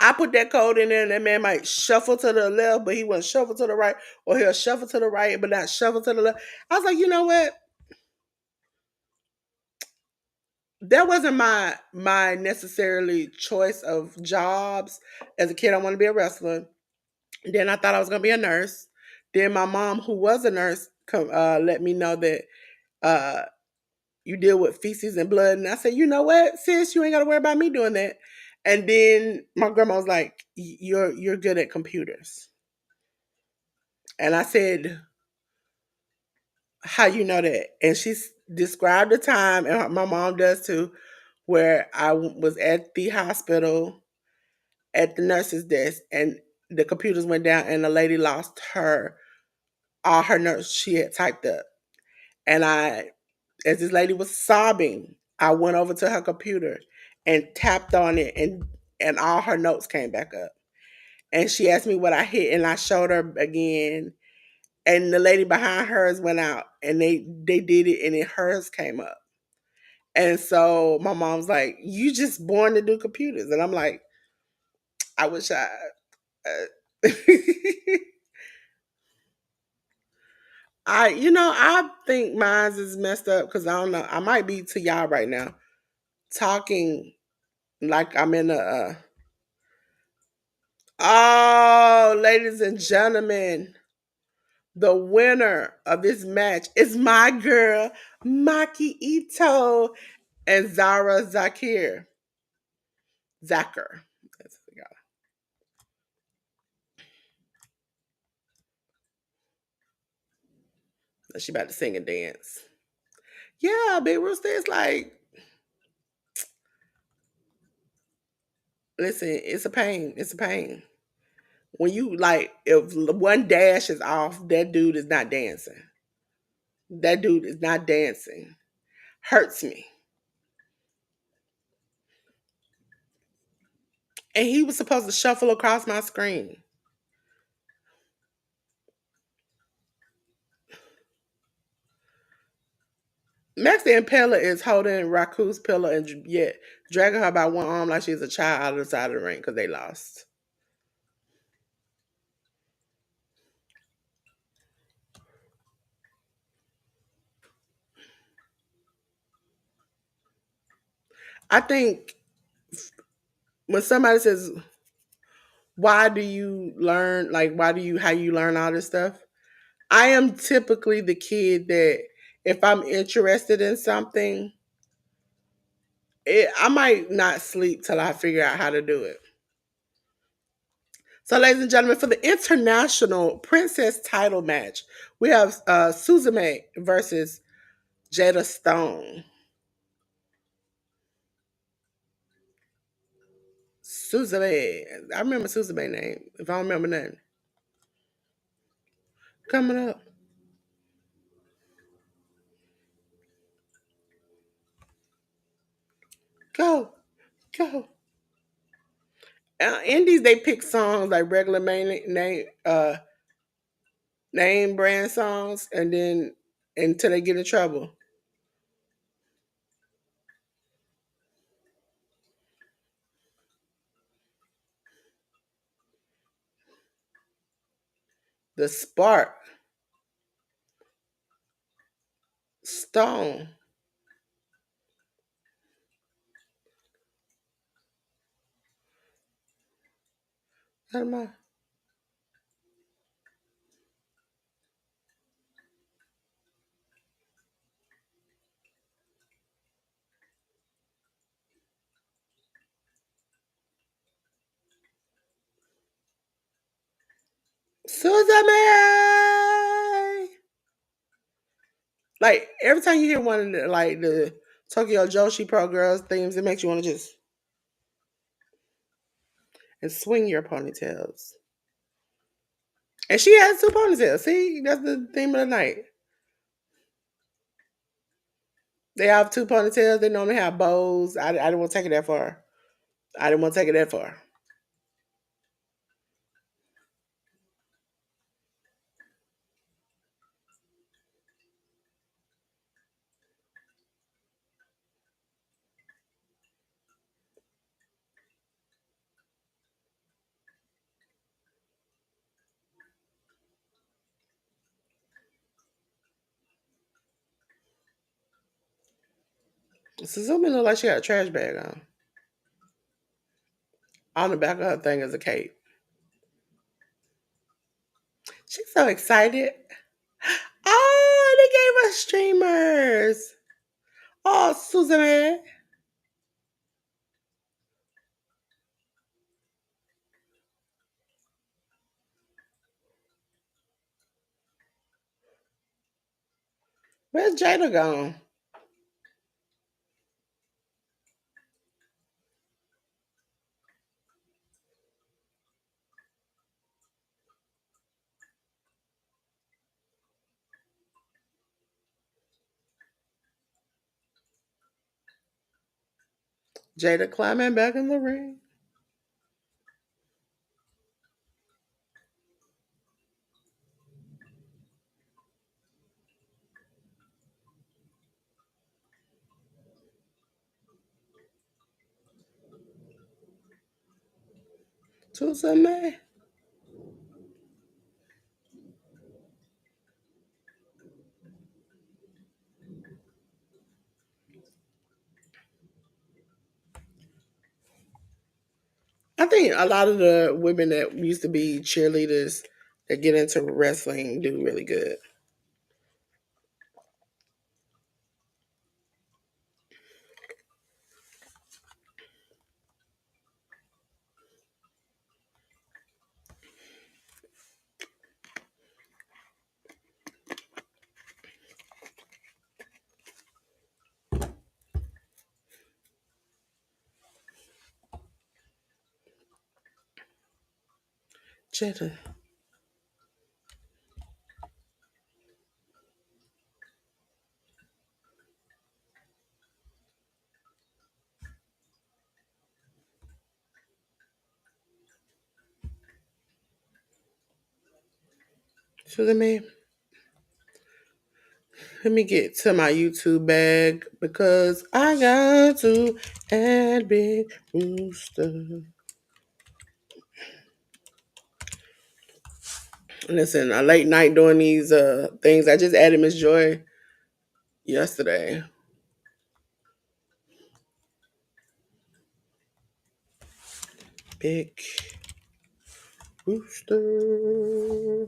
I put that code in there and that man might shuffle to the left, but he wouldn't shuffle to the right, or he'll shuffle to the right, but not shuffle to the left. I was like, you know what? That wasn't my necessarily choice of jobs. As a kid, I wanted to be a wrestler. Then I thought I was gonna be a nurse. Then my mom, who was a nurse, let me know that uh, you deal with feces and blood. And I said, you know what, sis, you ain't gotta worry about me doing that. And then my grandma was like, you're good at computers. And I said, how you know that? And she described the time, and my mom does too, where I was at the hospital at the nurse's desk, and the computers went down, and the lady lost her all her notes she had typed up. And as this lady was sobbing, I went over to her computer and tapped on it, and all her notes came back up. And she asked me what I hit, and I showed her again. And the lady behind hers went out, and they did it, and then hers came up. And so my mom's like, "You just born to do computers," and I'm like, "I wish I." Uh, I think mine's is messed up because I don't know. I might be to y'all right now talking like I'm in a. Oh, ladies and gentlemen, the winner of this match is my girl Maki Ito and Zara Zakir. Zakir. She about to sing and dance. Yeah, Big Rooster is like, listen, it's a pain. It's a pain. When you like, if one dash is off, that dude is not dancing. That dude is not dancing. Hurts me. And he was supposed to shuffle across my screen. Max the Impaler is holding Raku's pillow and yet dragging her by one arm like she's a child out of the side of the ring because they lost. I think when somebody says, why do you learn, like, how you learn all this stuff? I am typically the kid that if I'm interested in something, I might not sleep till I figure out how to do it. So, ladies and gentlemen, for the international princess title match, we have Suzume versus Jada Stone. Suzume. I remember Suzume name. If I don't remember nothing. Coming up. Go. Go. Indies, they pick songs like regular name brand songs, and then until they get in trouble. The Spark, Stone. Suzume. Suzume. Like every time you hear one of the Tokyo Joshi Pro Girls themes, it makes you want to just and swing your ponytails. And she has two ponytails. See, that's the theme of the night. They have two ponytails. They normally have bows. I didn't want to take it that far. I didn't want to take it that far. Suzume look like she got a trash bag on. On the back of her thing is a cape. She's so excited. Oh, they gave us streamers. Oh, Suzume. Where's Jada gone? Jada climbing back in the ring. Suzume. I think a lot of the women that used to be cheerleaders that get into wrestling do really good. Jada. Suzume. Let me get to my YouTube bag because I got to add Big Rooster. Listen, a late night doing these things. I just added Miss Joy yesterday. Big Rooster.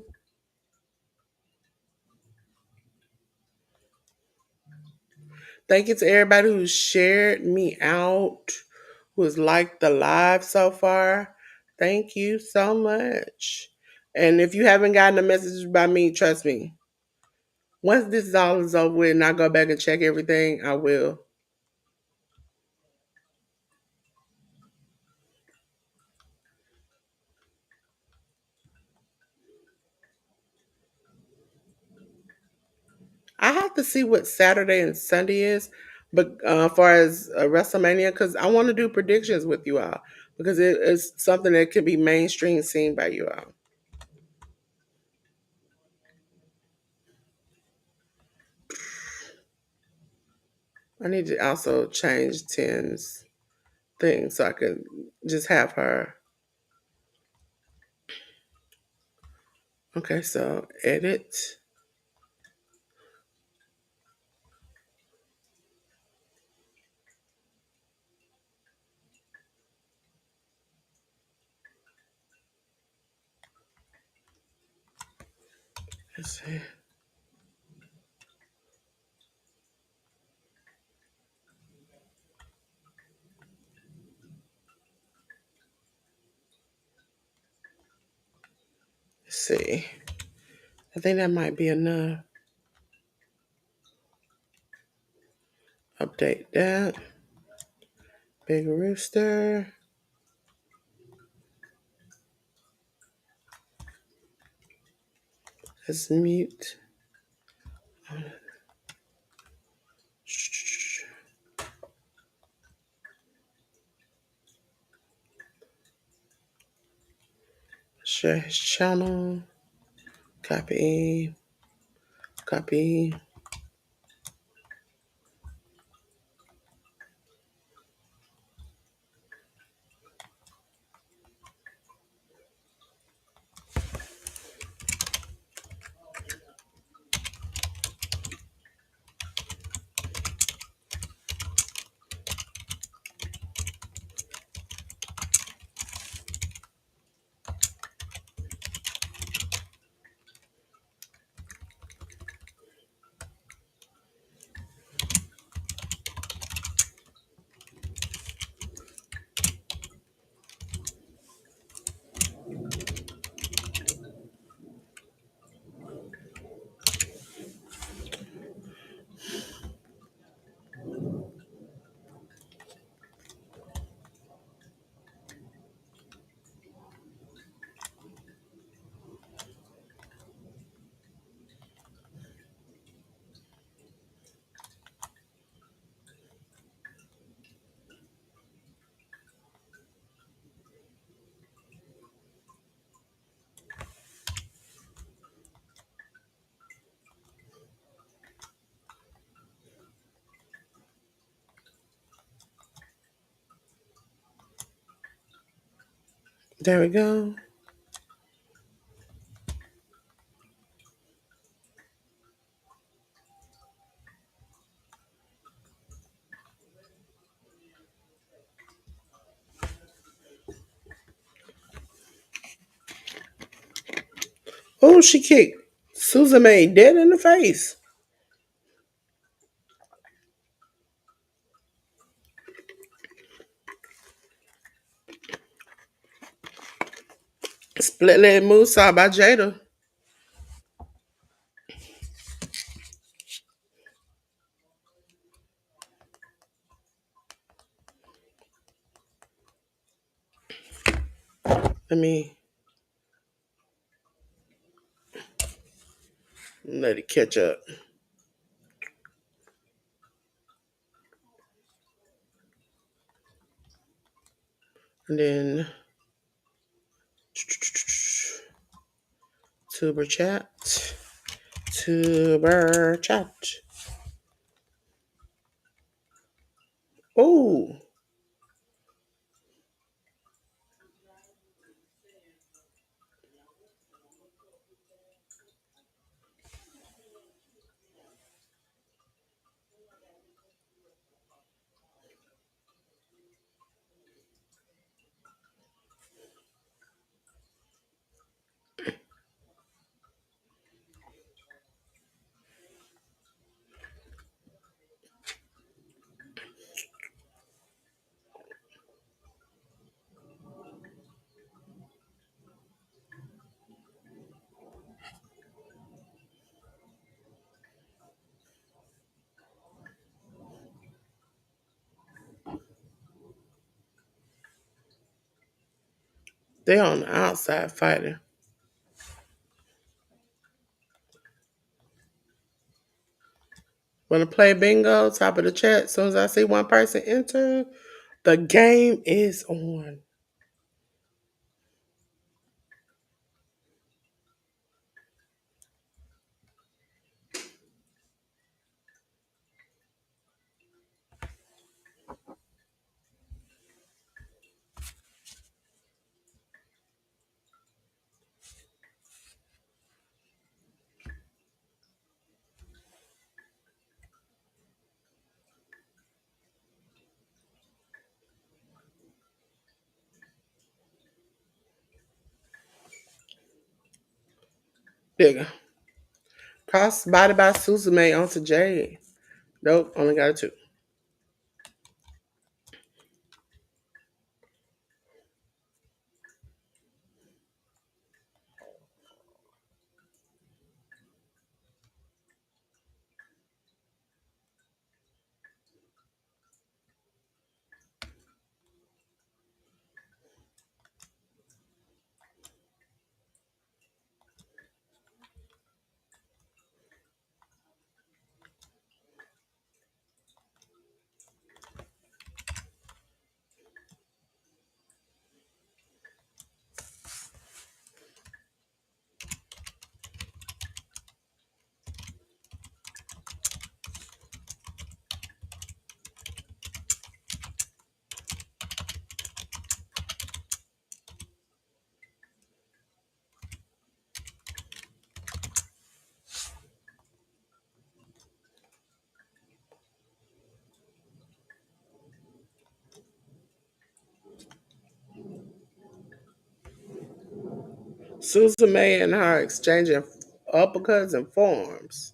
Thank you to everybody who shared me out, who has liked the live so far. Thank you so much. And if you haven't gotten a message by me, trust me, once this is all is over with and I go back and check everything, I will. I have to see what Saturday and Sunday is, but as far as WrestleMania, because I want to do predictions with you all, because it is something that can be mainstream seen by you all. I need to also change Tim's thing so I could just have her. Okay, so edit. Let's see. Let's see. I think that might be enough. Update that. Big Rooster. Let's mute. Share his channel. Copy. Copy. There we go. Oh, she kicked Susan May dead in the face. Split leg moonsault by Jada. Let it catch up. And then tuber chat. Tuber chat. Oh, they on the outside fighting. Want to play bingo? Top of the chat. As soon as I see one person enter, the game is on. There you go. Crossbody by Suzume onto Jade. Nope, only got a two. Suzume and her exchanging uppercuts and forearms.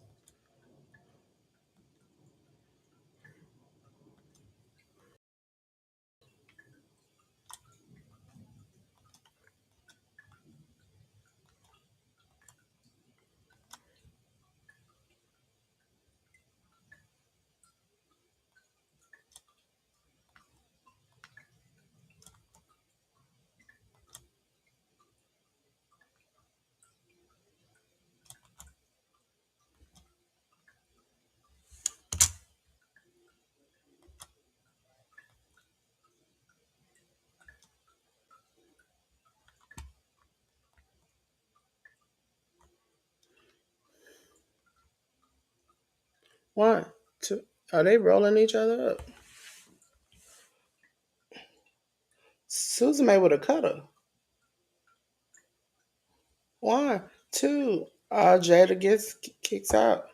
One, two. Are they rolling each other up? Suzume with a cutter. One, two. Jada gets kicks out.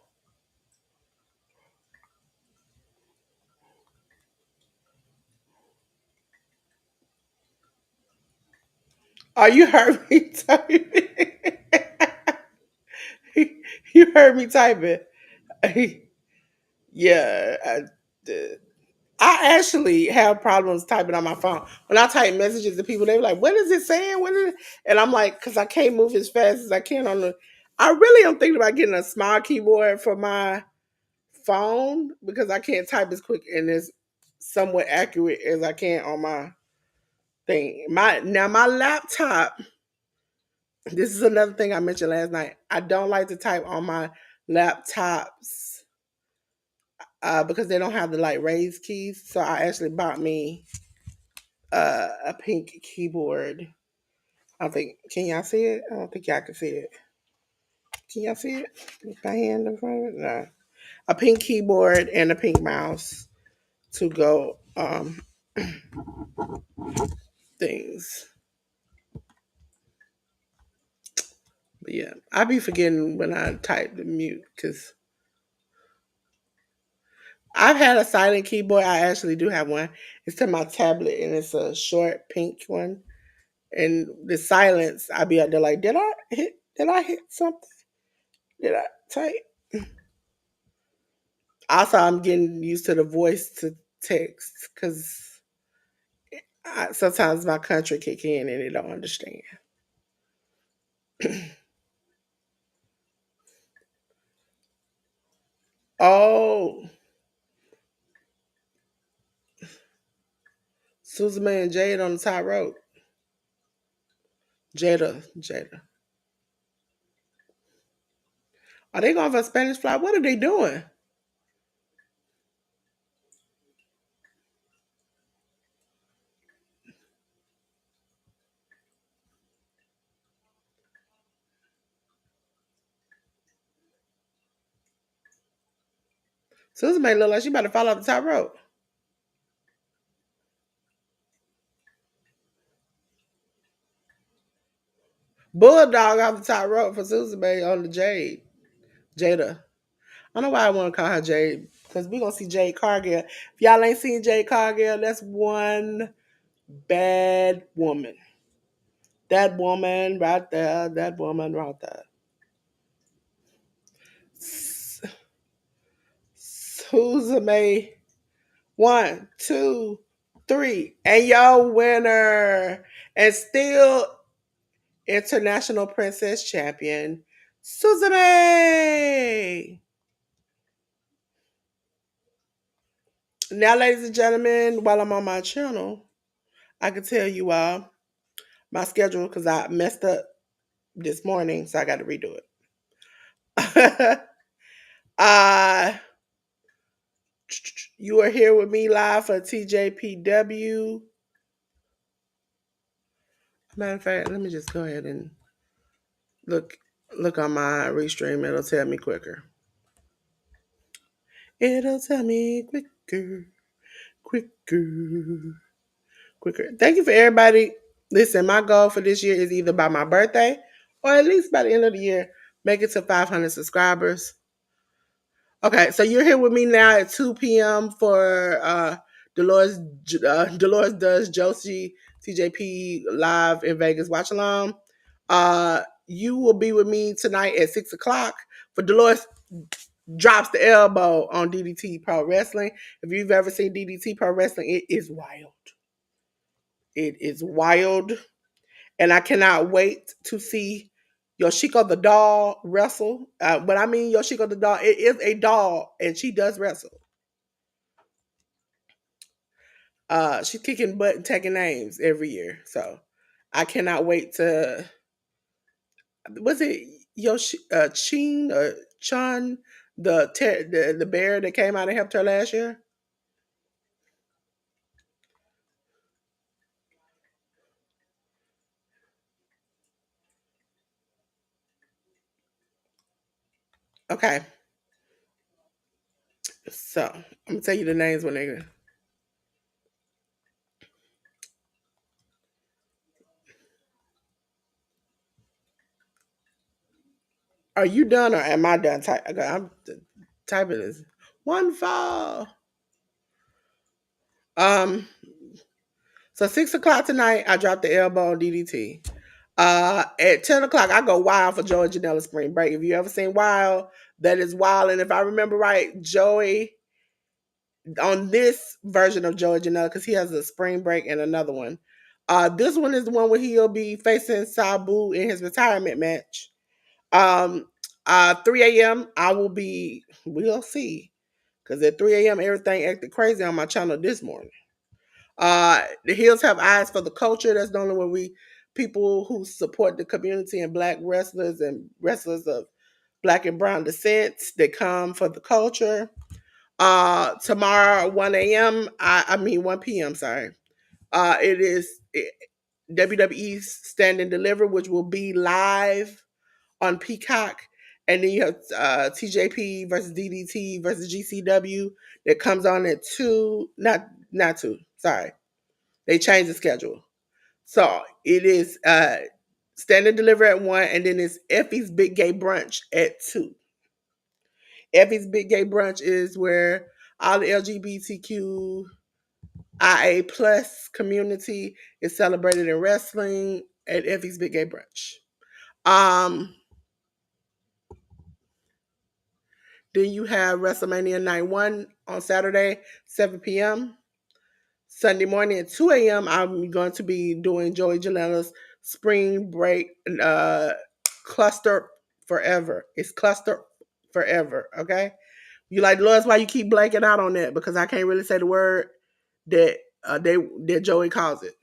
Oh, you heard me typing. You heard me typing. Yeah, I did. I actually have problems typing on my phone. When I type messages to people, they're like, "What is it saying? What is it?" And I'm like, "Cause I can't move as fast as I can on the." I really am thinking about getting a small keyboard for my phone because I can't type as quick and as somewhat accurate as I can on my thing. My laptop. This is another thing I mentioned last night. I don't like to type on my laptops because they don't have the like raised keys. So I actually bought me a pink keyboard. I don't think. Can y'all see it? I don't think y'all can see it. Can y'all see it? With my hand in front of it? No. A pink keyboard and a pink mouse to go things. But yeah, I be forgetting when I type the mute because I've had a silent keyboard. I actually do have one. It's to my tablet and it's a short pink one. And the silence, I be out there like, did I hit something? Did I type? Also, I'm getting used to the voice to text because sometimes my country kick in and they don't understand. Oh, Susan May and Jade on the top rope. Jada. Are they going for a Spanish fly? What are they doing? Susan May look like she about to fall off the top rope. Bulldog off the top rope for Susan May on the Jada. I don't know why I want to call her Jade because we gonna see Jade Cargill. If y'all ain't seen Jade Cargill, that's one bad woman. That woman right there. That woman right there. May 1, 2, 3. And your winner, and still international princess champion, Suzume. Now, ladies and gentlemen, while I'm on my channel, I can tell you all my schedule because I messed up this morning, so I got to redo it. uh, you are here with me live for TJPW. Matter of fact, let me just go ahead and look on my restream. It'll tell me quicker. It'll tell me quicker, quicker, quicker. Thank you for everybody. Listen, my goal for this year is either by my birthday or at least by the end of the year, make it to 500 subscribers. Okay, so you're here with me now at 2 p.m. for Delores. Delores does Joshi TJP live in Vegas. Watchalong. You will be with me tonight at 6 o'clock for Delores drops the elbow on DDT Pro Wrestling. If you've ever seen DDT Pro Wrestling, it is wild. It is wild. And I cannot wait to see Yoshiko the doll wrestle. When I mean Yoshiko the doll, it is a doll and she does wrestle. She's kicking butt and taking names every year. So I cannot wait to. Was it Chin or Chun, the bear that came out and helped her last year? Okay, so I'm gonna tell you the names when they. Are you done or am I done? I'm typing this. One fall. Um. So 6 o'clock tonight, I dropped the elbow on DDT. At 10 o'clock, I go wild for Joey Janela's spring break. If you ever seen Wild, that is wild. And if I remember right, Joey on this version of Joey Janela, because he has a spring break and another one. This one is the one where he'll be facing Sabu in his retirement match. 3 a.m. We'll see. Because at 3 a.m. everything acted crazy on my channel this morning. The Hills Have Eyes for the Culture. That's the only way people who support the community and black wrestlers and wrestlers of black and brown descent that come for the culture. Tomorrow, 1 a.m. I mean 1 p.m. Sorry. It is WWE's Stand and Deliver, which will be live on Peacock. And then you have TJP versus DDT versus GCW that comes on at 2. Not 2. Sorry. They changed the schedule. So it is Stand and Deliver at 1, and then it's Effie's Big Gay Brunch at 2. Effie's Big Gay Brunch is where all the LGBTQIA plus community is celebrated in wrestling at Effie's Big Gay Brunch. Then you have WrestleMania Night 1 on Saturday, 7 p.m. Sunday morning at 2 a.m., I'm going to be doing Joey Janela's Spring Break Cluster Forever. It's Cluster Forever, okay? You like, Lord, that's why you keep blanking out on that, because I can't really say the word that that Joey calls it.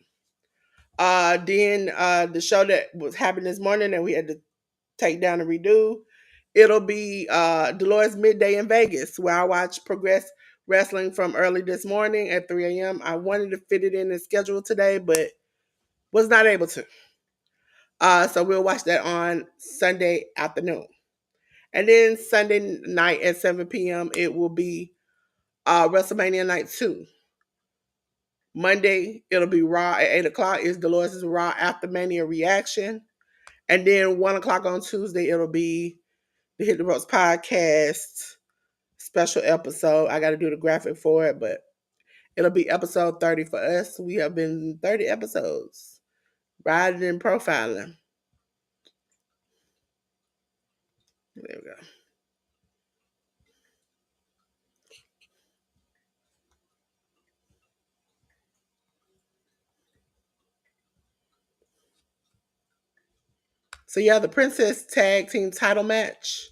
Then the show that was happening this morning that we had to take down and redo, it'll be Delores Midday in Vegas, where I watch Progress Wrestling from early this morning at 3 a.m. I wanted to fit it in the schedule today, but was not able to. So we'll watch that on Sunday afternoon. And then Sunday night at 7 p.m., it will be WrestleMania Night 2. Monday, it'll be Raw at 8 o'clock. It's Dolores' Raw After Mania Reaction. And then 1 o'clock on Tuesday, it'll be the Hit the Ropes podcast special episode. I got to do the graphic for it, but it'll be episode 30 for us. We have been 30 episodes riding and profiling. There we go. So yeah, the Princess Tag Team title match.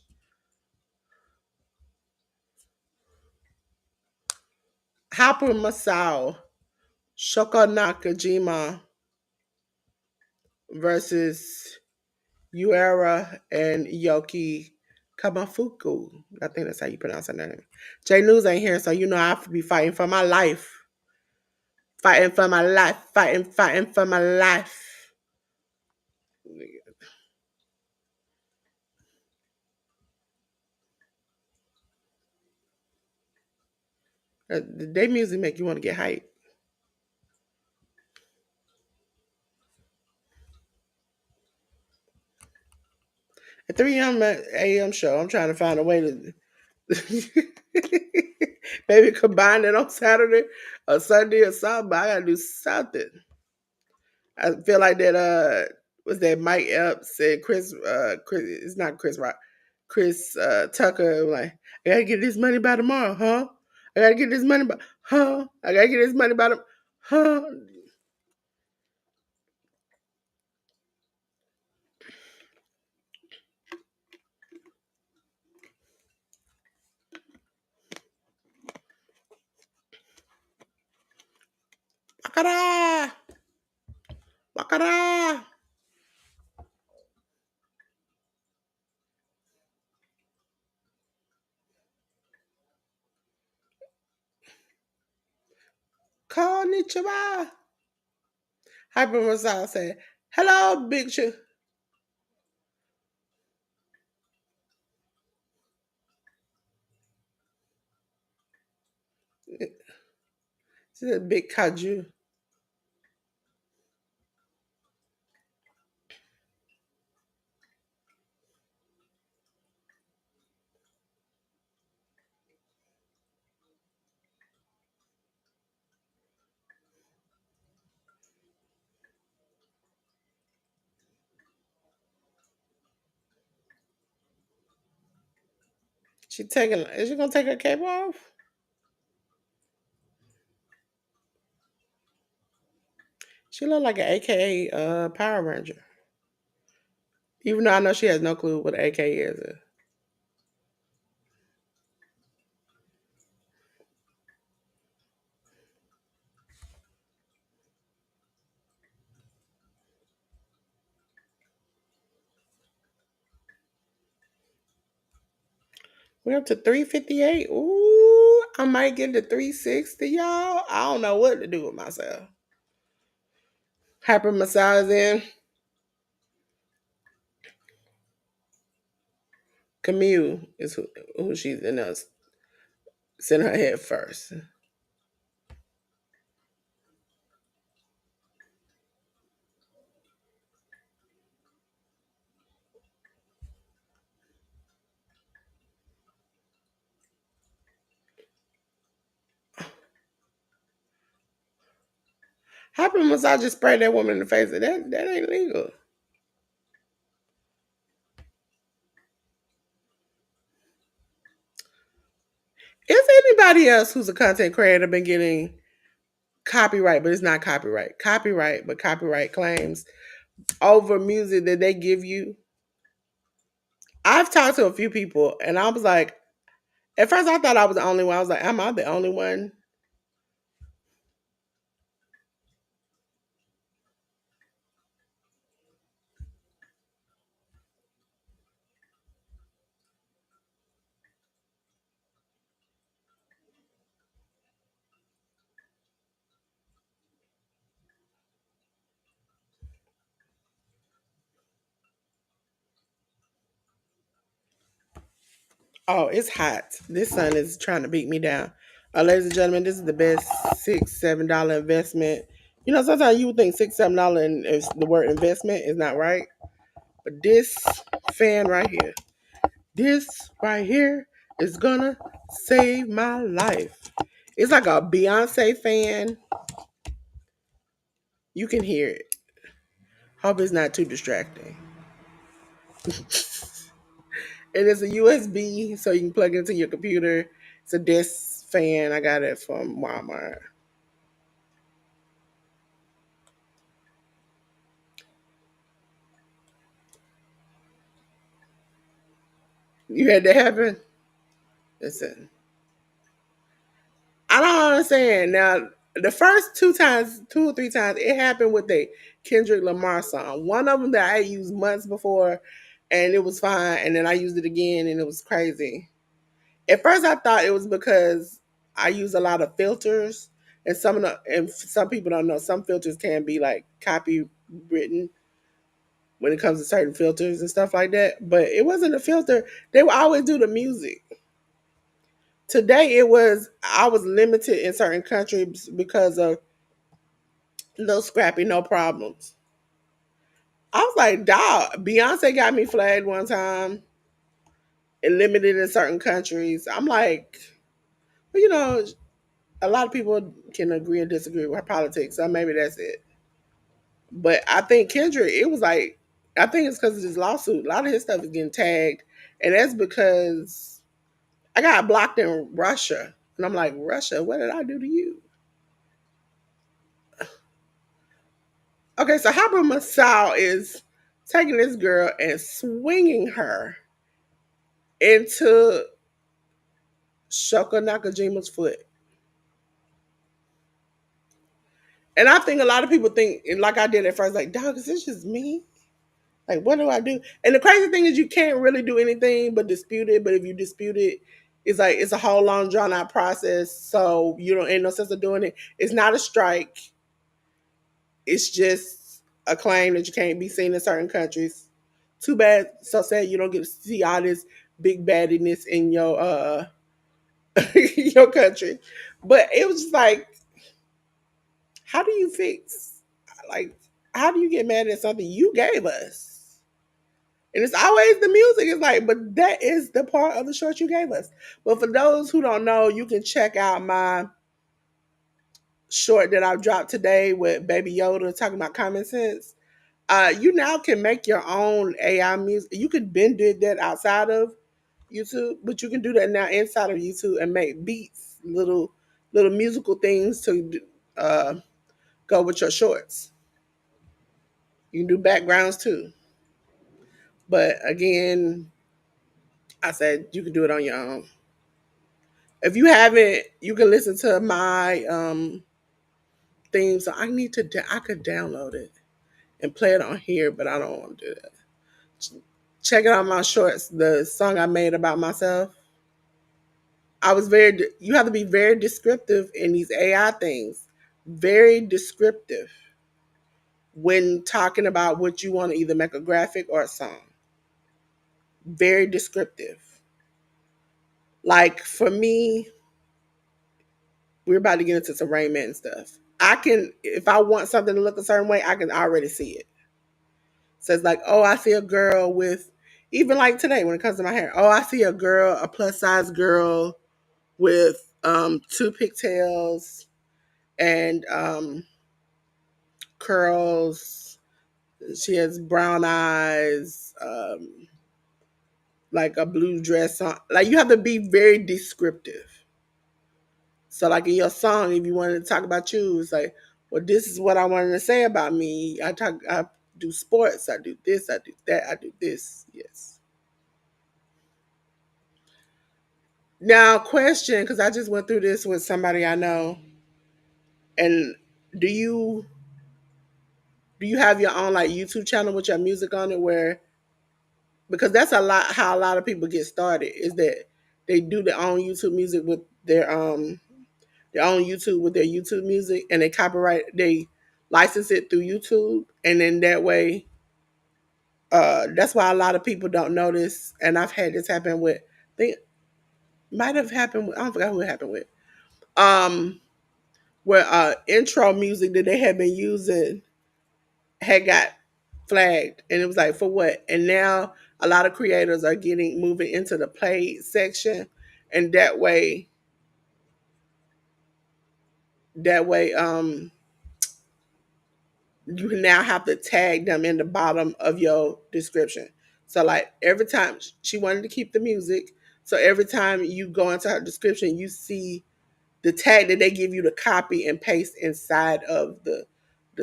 Hapu Masao, Shoko Nakajima versus Uera and Yoki Kamafuku. I think that's how you pronounce her name. Jay News ain't here, so you know I have to be fighting for my life. Fighting for my life. Fighting for my life. Their music make you want to get hyped. At 3 a.m. show, I'm trying to find a way to maybe combine it on Saturday or Sunday or something, but I gotta do something. I feel like that was that Mike Epps and Chris, it's not Chris Rock. Chris Tucker like, I gotta get this money by tomorrow, huh? I gotta get this money by I gotta get this money by the huh? Wakara! Wakara! Konnichiwa! Hyper Masai said, hello, Big Ch. She said, Big Kaju. Is she gonna take her cape off? She look like an AKA Power Ranger. Even though I know she has no clue what an AKA is. We're up to 358. Ooh, I might get to 360, y'all. I don't know what to do with myself. Hyper massage in. Camille is who she's in us. Send her head first. Hyper massage just sprayed that woman in the face. That ain't legal. Is anybody else who's a content creator been getting copyright, but it's not copyright, but copyright claims over music that they give you? I've talked to a few people and I was like, at first I thought I was the only one. I was like, am I the only one? Oh, it's hot. This sun is trying to beat me down. Ladies and gentlemen, this is the best $6, $7 investment. You know, sometimes you would think $6, $7 and the word investment is not right. But this fan right here, this right here is gonna save my life. It's like a Beyonce fan. You can hear it. Hope it's not too distracting. And it's a USB, so you can plug it into your computer. It's a desk fan. I got it from Walmart. You had that happen? Listen, I don't understand. Now, the first two times, 2 or 3 times, it happened with a Kendrick Lamar song. One of them that I used months before, and it was fine. And then I used it again, and it was crazy. At first, I thought it was because I use a lot of filters, and some people don't know some filters can be like copywritten when it comes to certain filters and stuff like that. But it wasn't a filter. They would always do the music. Today it was I was limited in certain countries because of no scrappy, no problems. I was like, dog, Beyonce got me flagged one time and limited in certain countries. I'm like, well, a lot of people can agree and disagree with her politics, so maybe that's it. But I think Kendrick, it was like, I think it's because of this lawsuit. A lot of his stuff is getting tagged, and that's because I got blocked in Russia, and I'm like, Russia, what did I do to you? Okay, so Habra Masao is taking this girl and swinging her into Shoko Nakajima's foot. And I think a lot of people think, and like I did at first, like, dog, is this just me? Like, what do I do? And the crazy thing is, you can't really do anything but dispute it. But if you dispute it, it's like it's a whole long, drawn out process. So you don't ain't no sense of doing it. It's not a strike. It's just a claim that you can't be seen in certain countries. Too bad, so sad you don't get to see all this big baddiness in your your country. But it was just like, how do you fix like how do you get mad at something you gave us? And it's always the music. It's like, but that is the part of the short you gave us. But for those who don't know, you can check out my short that I dropped today with Baby Yoda talking about common sense. You now can make your own AI music. You could been did that outside of YouTube, but you can do that now inside of YouTube and make beats, little musical things to uh, go with your shorts. You can do backgrounds too. But again, I said you can do it on your own. If you haven't, you can listen to my theme. So I could download it and play it on here, but I don't want to do that. Check it out my shorts, the song I made about myself. You have to be very descriptive in these AI things. Very descriptive when talking about what you want to either make a graphic or a song. Very descriptive. Like for me, we're about to get into some Rain Man stuff. I can, if I want something to look a certain way, I can already see it. So it's like, oh, I see a girl with, even like today when it comes to my hair, oh, I see a girl, a plus size girl with two pigtails and curls. She has brown eyes, like a blue dress on. Like you have to be very descriptive. So like in your song, if you wanted to talk about you, it's like, well, this is what I wanted to say about me. I do sports, I do this, I do that, I do this. Yes. Now, question, because I just went through this with somebody I know, and do you do you have your own like YouTube channel with your music on it where because that's a lot how a lot of people get started is that they do their own YouTube music with their own YouTube with their YouTube music and they license it through YouTube and then that way that's why a lot of people don't notice and I've had this happen with I think might have happened with I don't forget who it happened with um where intro music that they had been using had got flagged and it was like for what and now a lot of creators are getting moving into the play section and that way you now have to tag them in the bottom of your description so like every time she wanted to keep the music so every time you go into her description you see the tag that they give you to copy and paste inside of the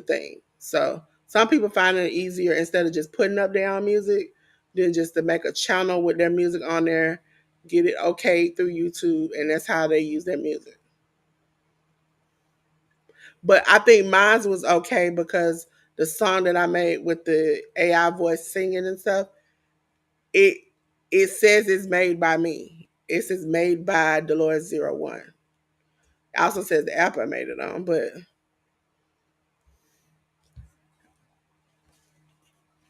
thing so some people find it easier instead of just putting up their own music than just to make a channel with their music on there, get it okay through YouTube, and that's how they use their music. But I think mine was okay because the song that I made with the AI voice singing and stuff, it it says it's made by me. It says made by Delores 01. It also says the app I made it on, but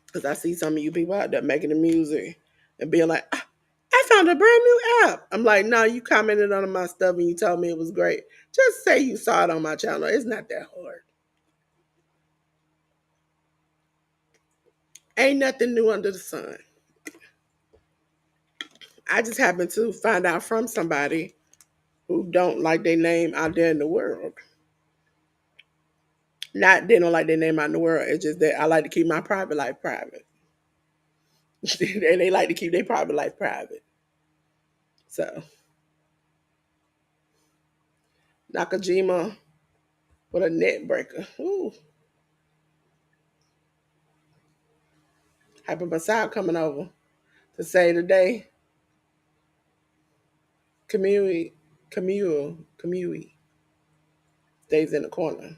because I see some of you people out there making the music and being like, "Ah, I found a brand new app." I'm like, no, you commented on my stuff and you told me it was great. Just say you saw it on my channel. It's not that hard. Ain't nothing new under the sun. I just happened to find out from somebody who don't like their name out there in the world. Not they don't like their name out in the world. It's just that I like to keep my private life private. And they like to keep their private life private. So Nakajima with a net breaker. Ooh. Hyper Masao coming over to say today. Kamui stays in the corner.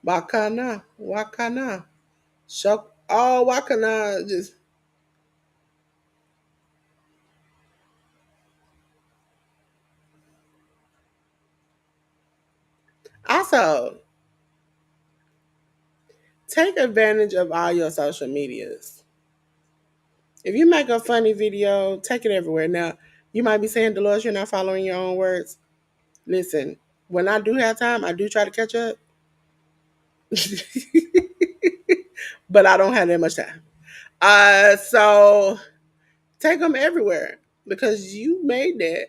Wakana. Shock. Oh, Wakana just. Also, take advantage of all your social medias. If you make a funny video, take it everywhere. Now, you might be saying, Dolores, you're not following your own words. Listen, when I do have time, I do try to catch up. But I don't have that much time. So take them everywhere because you made that.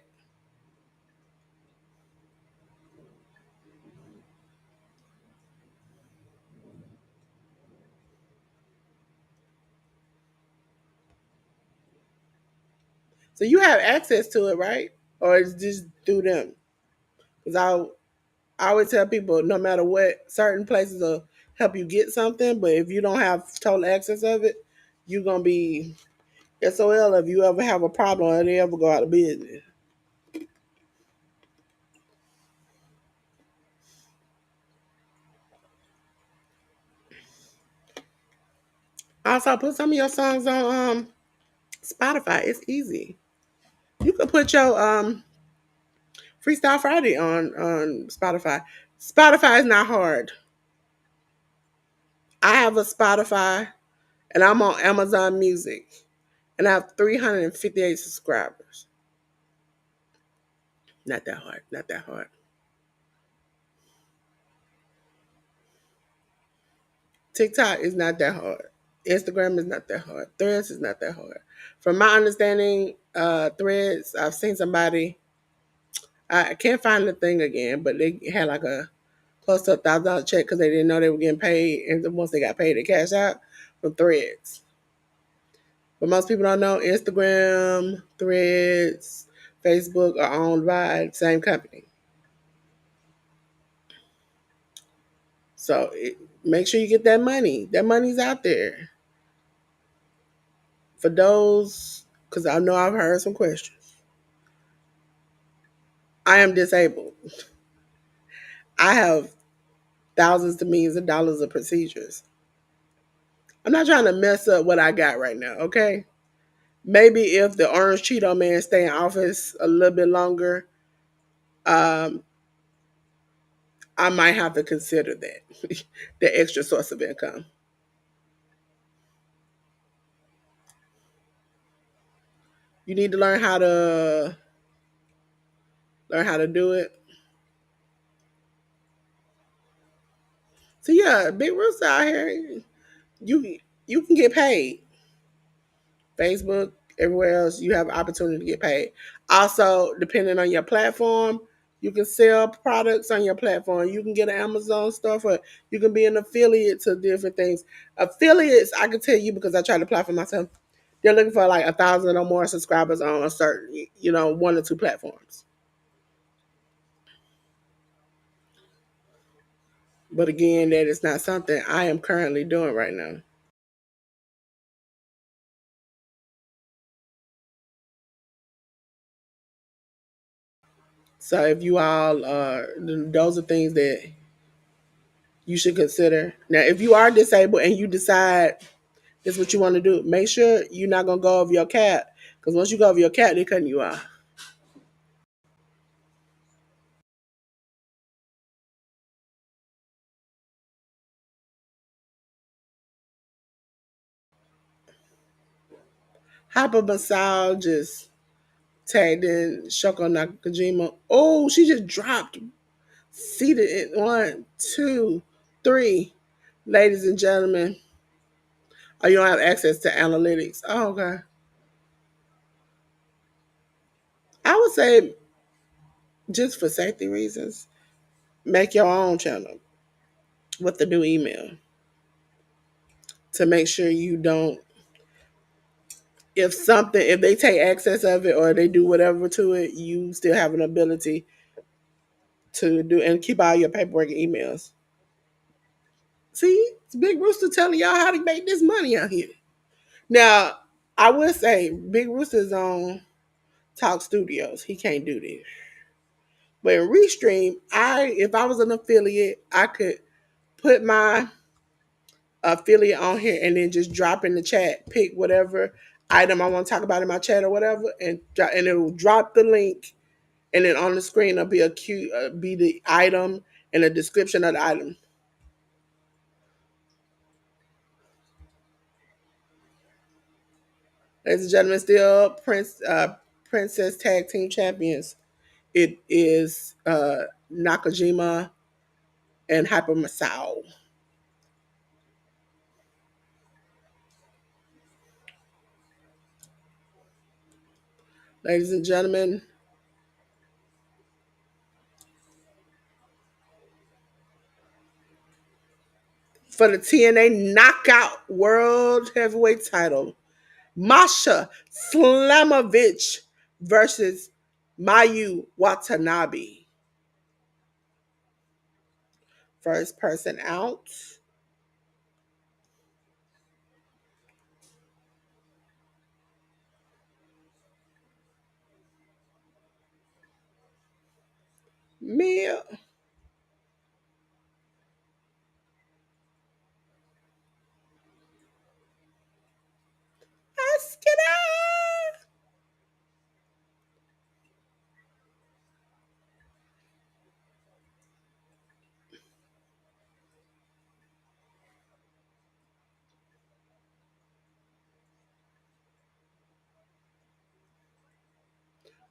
So you have access to it, right? Or it's just through them? Because I always tell people, no matter what, certain places will help you get something, but if you don't have total access of it, you're gonna be SOL if you ever have a problem or they ever go out of business. Also, put some of your songs on Spotify. It's easy. You can put your Freestyle Friday on Spotify. Spotify is not hard. I have a Spotify and I'm on Amazon Music and I have 358 subscribers. Not that hard. Not that hard. TikTok is not that hard. Instagram is not that hard. Threads is not that hard. From my understanding, Threads, I've seen somebody. I can't find the thing again, but they had like a close to $1,000 check because they didn't know they were getting paid, and then once they got paid, they cash out from Threads. But most people don't know Instagram, Threads, Facebook are owned by the same company. So make sure you get that money. That money's out there. For those, because I know I've heard some questions. I am disabled. I have thousands to millions of dollars of procedures. I'm not trying to mess up what I got right now, okay? Maybe if the Orange Cheeto man stay in office a little bit longer, um, I might have to consider that, the extra source of income. You need to learn how to do it. So yeah, Big Rooster out here, you you can get paid. Facebook, everywhere else, you have opportunity to get paid. Also, depending on your platform, you can sell products on your platform. You can get an Amazon store for. You can be an affiliate to different things. Affiliates, I can tell you because I try to apply for myself. They're looking for like 1,000 or more subscribers on a certain, one or two platforms. But again, that is not something I am currently doing right now. So if you all those are things that you should consider. Now, if you are disabled and you decide this is what you want to do, make sure you're not gonna go over your cap. Because once you go over your cap, they're cutting you off. Hyper Masal just tagged in Shoko Nakajima. Oh, she just dropped. Seated in one, two, three. Ladies and gentlemen. Oh, you don't have access to analytics. Oh, okay. I would say just for safety reasons, make your own channel with the new email to make sure you don't if they take access of it or they do whatever to it, you still have an ability to do and keep all your paperwork and emails. See, it's Big Rooster telling y'all how to make this money out here. Now, I would say Big Rooster's on Talk Studios. He can't do this. But in Restream, if I was an affiliate, I could put my affiliate on here and then just drop in the chat, pick whatever item I want to talk about in my chat or whatever, and it will drop the link, and then on the screen will be be the item and a description of the item. Ladies and gentlemen, still Princess Tag Team Champions. It is Nakajima and Hyper Masao. Ladies and gentlemen, for the TNA Knockout World Heavyweight title, Masha Slamovich versus Mayu Watanabe. First person out. Mia. Askeda.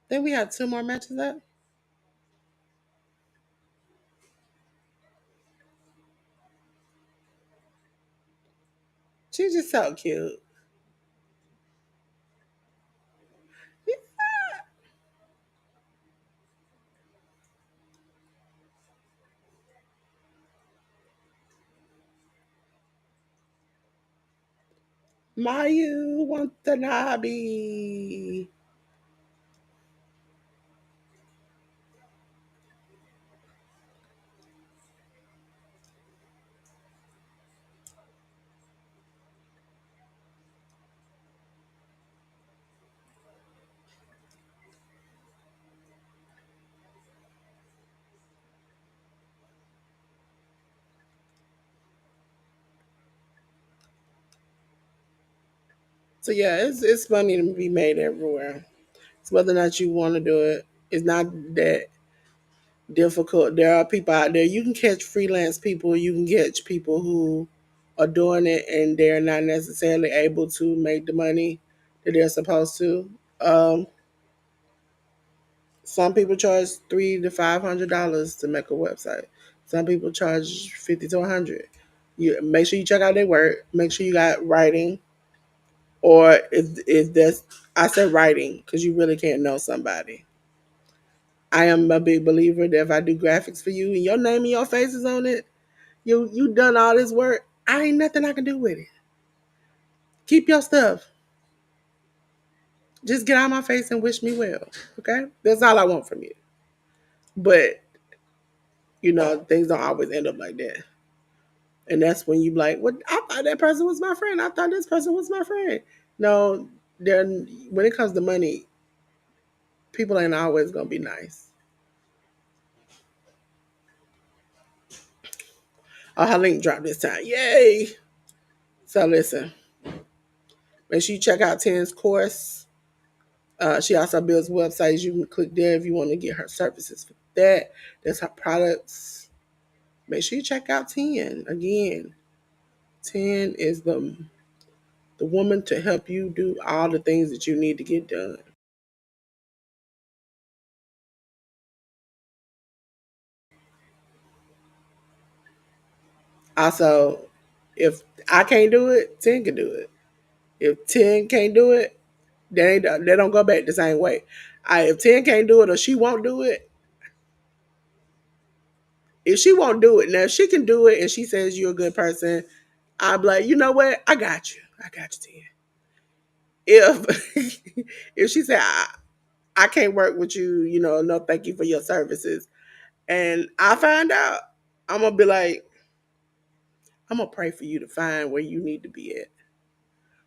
Then we have two more matches up. She's just so cute. Mayu Watanabe. So yeah, it's money to be made everywhere. It's whether or not you want to do it. It's not that difficult. There are people out there. You can catch freelance people. You can catch people who are doing it and they're not necessarily able to make the money that they're supposed to. Some people charge $300 to $500 to make a website. Some people charge 50 to 100. You make sure you check out their work. Make sure you got writing, or if that's I said writing because you really can't know somebody. I am a big believer that if I do graphics for you and your name and your face is on it, you done all this work. I ain't nothing I can do with it. Keep your stuff. Just get out of my face and wish me well. Okay? That's all I want from you. But things don't always end up like that. And that's when you be like, "What? I thought that person was my friend. I thought this person was my friend." No, they're when it comes to money, people ain't always gonna be nice. Oh, her link dropped this time. Yay! So listen, make sure you check out Ten's course. She also builds websites. You can click there if you want to get her services for that. That's her products. Make sure you check out Ten. Again, Ten is the woman to help you do all the things that you need to get done. Also, if I can't do it, Ten can do it. If Ten can't do it, they don't go back the same way. If Ten can't do it or she won't do it, if she won't do it, now if she can do it and she says you're a good person, I'll be like, you know what? I got you, Ten. If if she said I can't work with you, no, thank you for your services, and I find out, I'm gonna be like, I'm gonna pray for you to find where you need to be at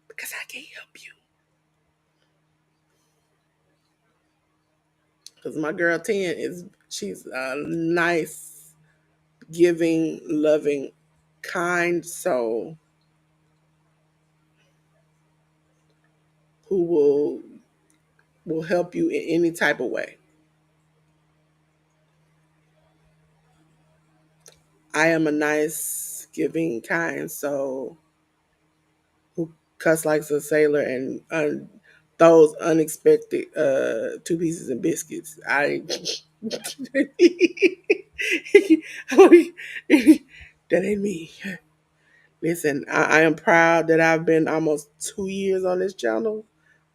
because I can't help you. Because my girl Ten she's a nice, giving, loving, kind soul who will help you in any type of way. I am a nice, giving, kind soul who cuss like a sailor and those unexpected two pieces of biscuits. That ain't me. Listen, I am proud that I've been almost 2 years on this channel.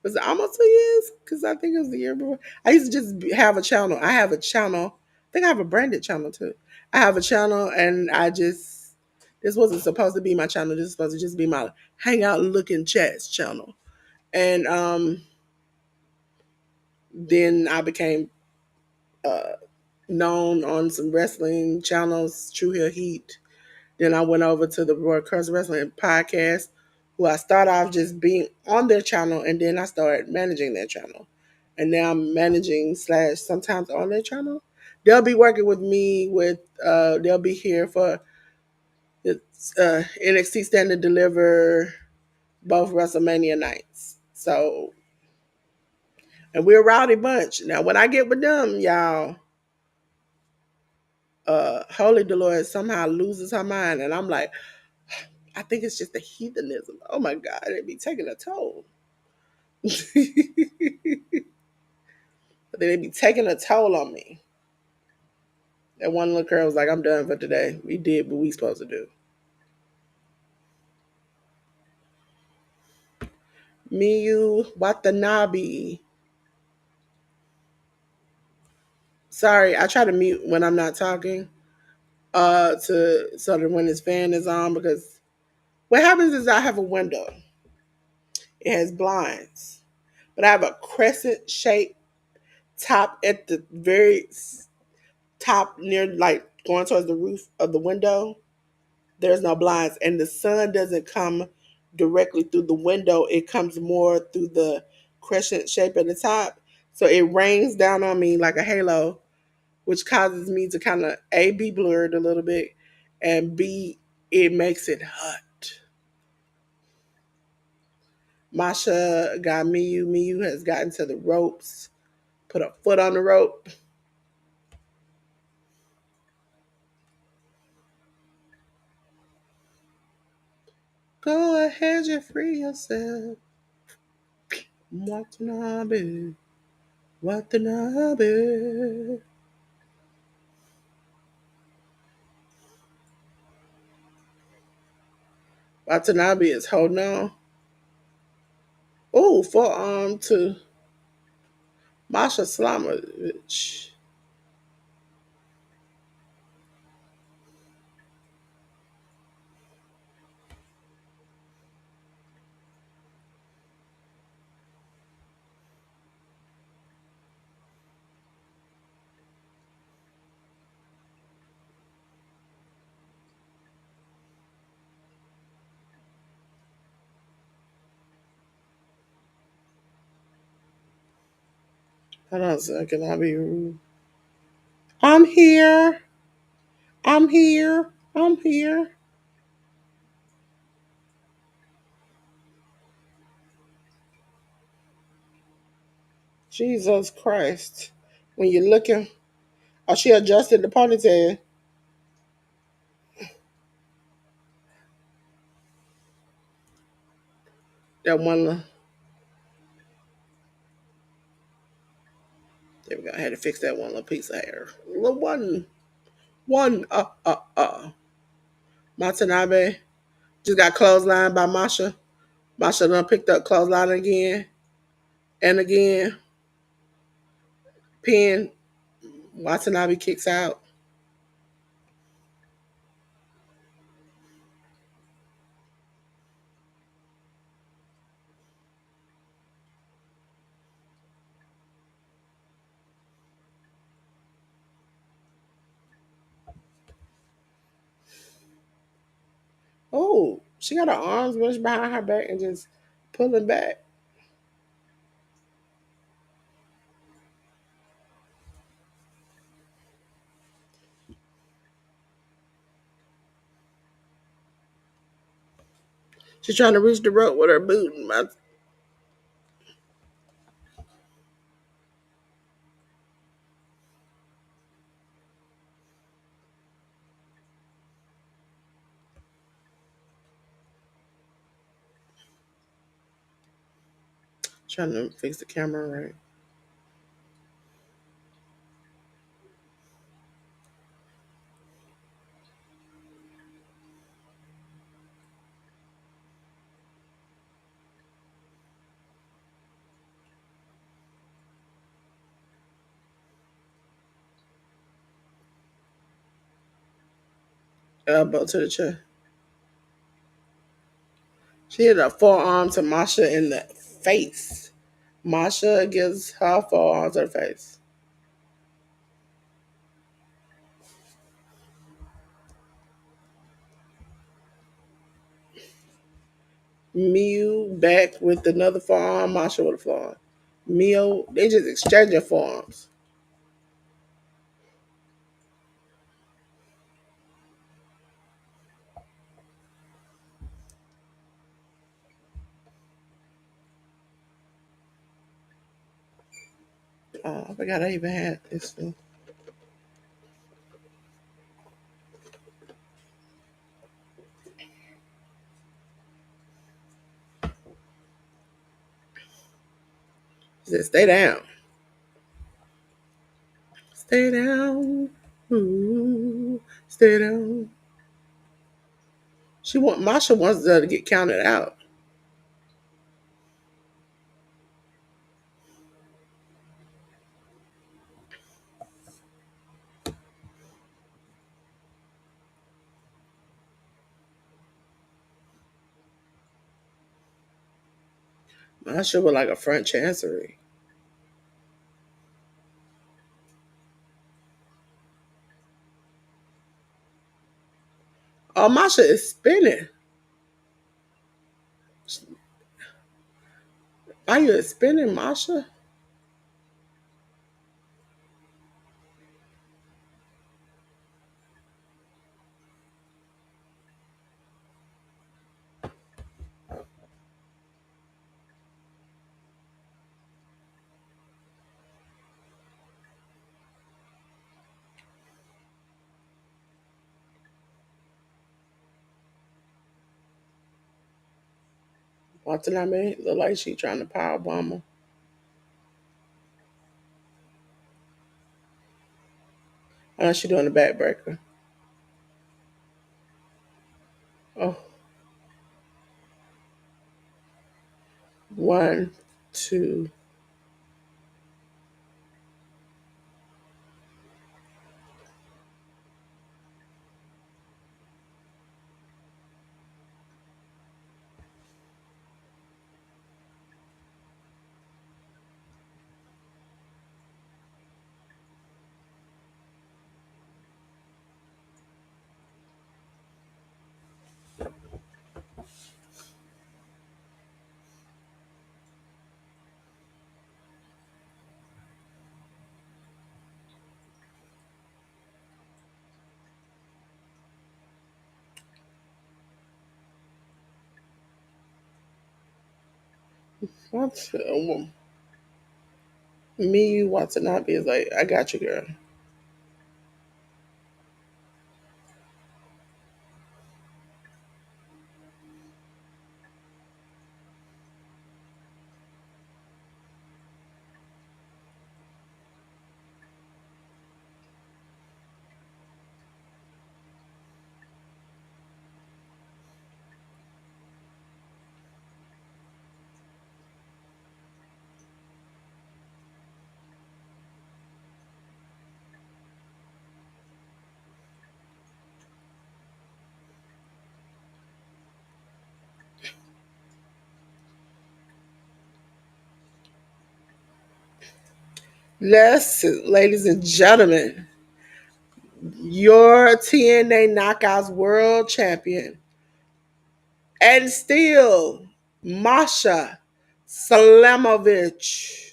Was it almost 2 years? Because I think it was the year before. I used to just have a channel. I have a channel. I think I have a branded channel too. I have a channel, and this wasn't supposed to be my channel. This is supposed to just be my hangout, looking chats channel. And then I became known on some wrestling channels, True Hill Heat. Then I went over to the Roy Curse Wrestling podcast, who I started off just being on their channel, and then I started managing their channel. And now I'm managing slash sometimes on their channel. They'll be working with me they'll be here for NXT Stand and Deliver both WrestleMania nights. So, and we're a rowdy bunch. Now, when I get with them, y'all, Holy Delores somehow loses her mind, and I'm like, I think it's just the heathenism. Oh my God, it be taking a toll. They be taking a toll on me. That one little girl was like, I'm done for today. We did what we supposed to do. Miyu Watanabe. Sorry, I try to mute when I'm not talking. To so that when his fan is on, because what happens is I have a window. It has blinds. But I have a crescent shaped top at the very top near like going towards the roof of the window. There's no blinds, and the sun doesn't come directly through the window. It comes more through the crescent shape at the top. So it rains down on me like a halo, which causes me to kind of A, be blurred a little bit, and B, it makes it hot. Masha got Miyu. Miyu has gotten to the ropes, put a foot on the rope. Go ahead, you free yourself. Watanabe. Watanabe. Watanabe is holding on. Oh, forearm to Masha Slamovich. Hold on a second. I'll be rude. I'm here. I'm here. I'm here. Jesus Christ. When you're looking, oh, she adjusted the ponytail. That one. There we go. I had to fix that one little piece of hair. Little one. One. Watanabe. Just got clotheslined by Masha. Masha done picked up clothesline again. And again. Pin. Watanabe kicks out. Oh, she got her arms pushed behind her back and just pulling back. She's trying to reach the rope with her boot. Trying to fix the camera right. Elbow to the chest. She hit a forearm to Masha in the face. Masha gives her forearm to the face. Mew back with another forearm. Masha with a forearm. Mew, they just exchanging forearms. Oh, I forgot I even had this thing. She said, stay down. Stay down. Ooh, stay down. Masha wants her to get counted out. Masha was like a front chancery. Oh, Masha is spinning. Are you spinning, Masha? Watanabe look like she trying to power bomb her. She doing the backbreaker. Oh, one, two. What? Me Watanabe is like, I got you, girl. Yes, ladies and gentlemen, your TNA Knockouts World Champion, and still Masha Slamovich.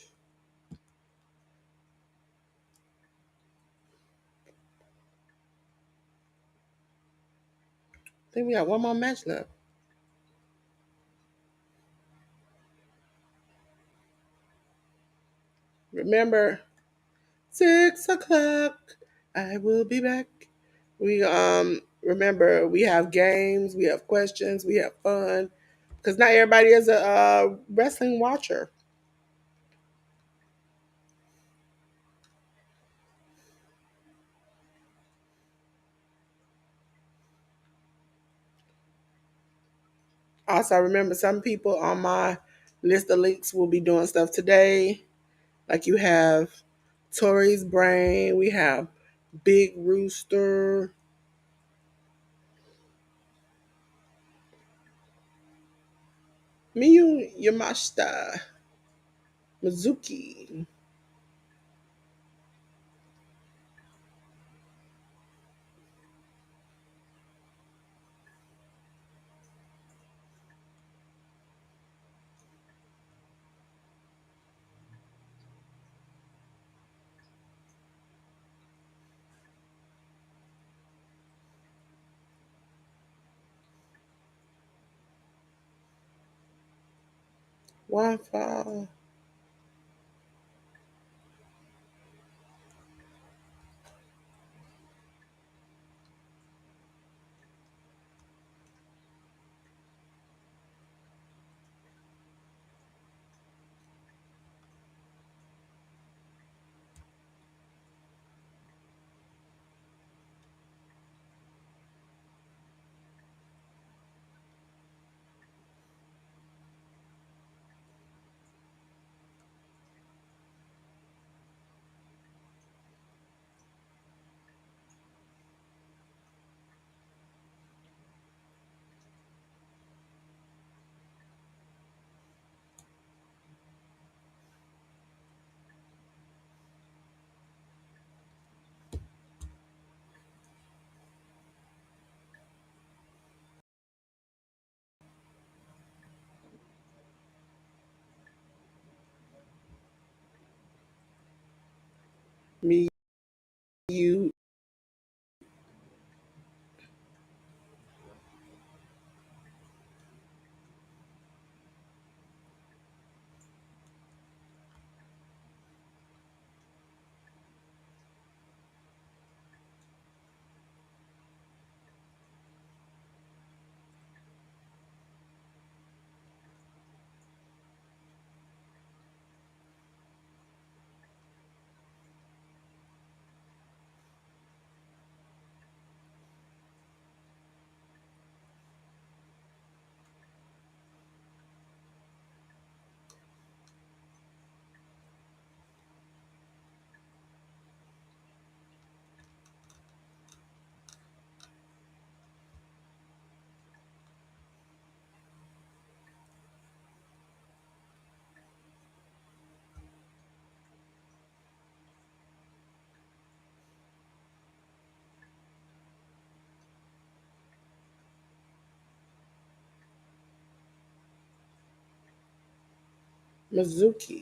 I think we got one more match left. Remember, 6 o'clock. I will be back. We remember we have games, we have questions, we have fun. Because not everybody is a wrestling watcher. Also, remember some people on my list of links will be doing stuff today. Like you have Tori's Brain, we have Big Rooster, Miyu Yamashita, Mizuki, Wafa, Miyu, Mizuki.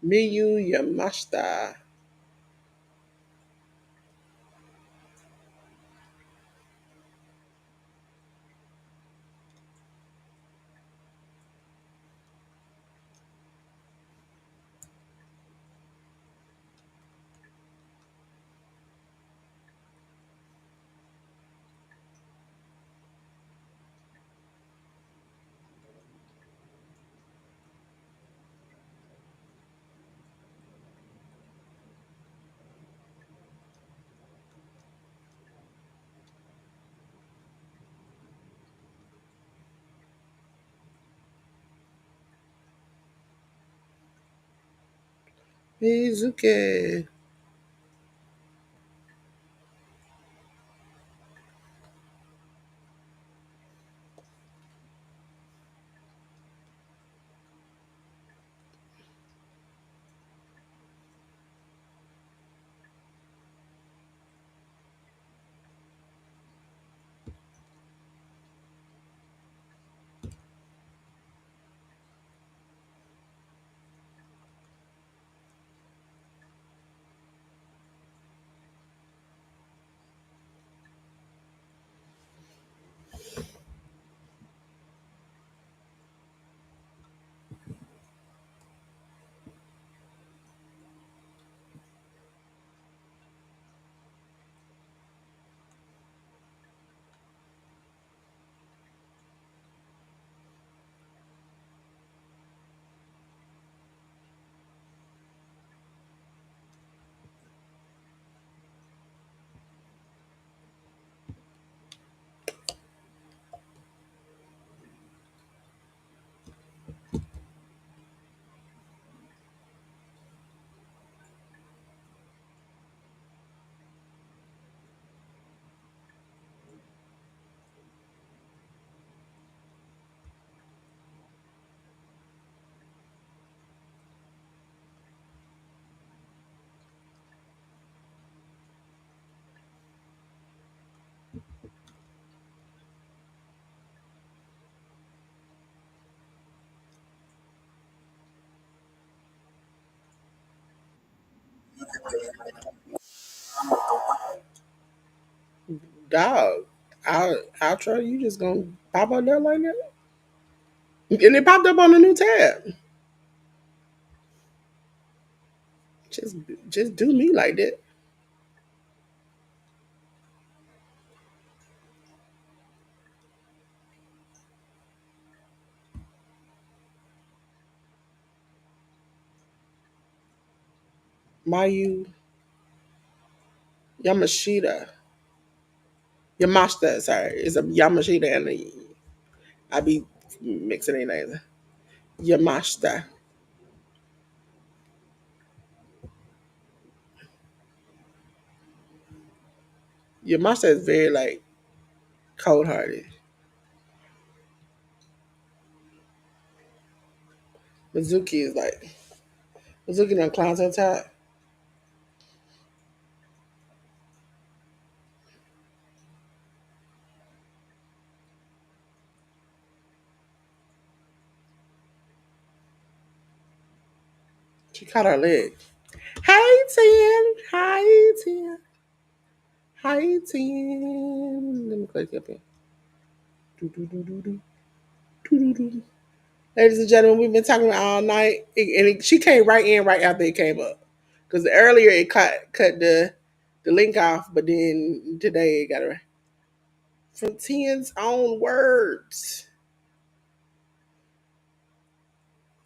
Miyu Yamashita. Mizuki. Dog. Outro, you just gonna pop up there like that? And it popped up on the new tab. Just just do me like that. Mayu Yamashita. Yamashita, sorry. It's a Yamashita and a, I be mixing it names. Yamashita. Yamashita is very like cold hearted. Mizuki is like Mizuki done clowns on top. She caught her leg. Hey Ten. Hi Ten. Hi Ten. Let me click up here. Do, do, do, do, do. Do, do, do. Ladies and gentlemen, we've been talking all night, she came right in right after it came up. Because earlier it cut the link off, but then today it got it from Ten's own words.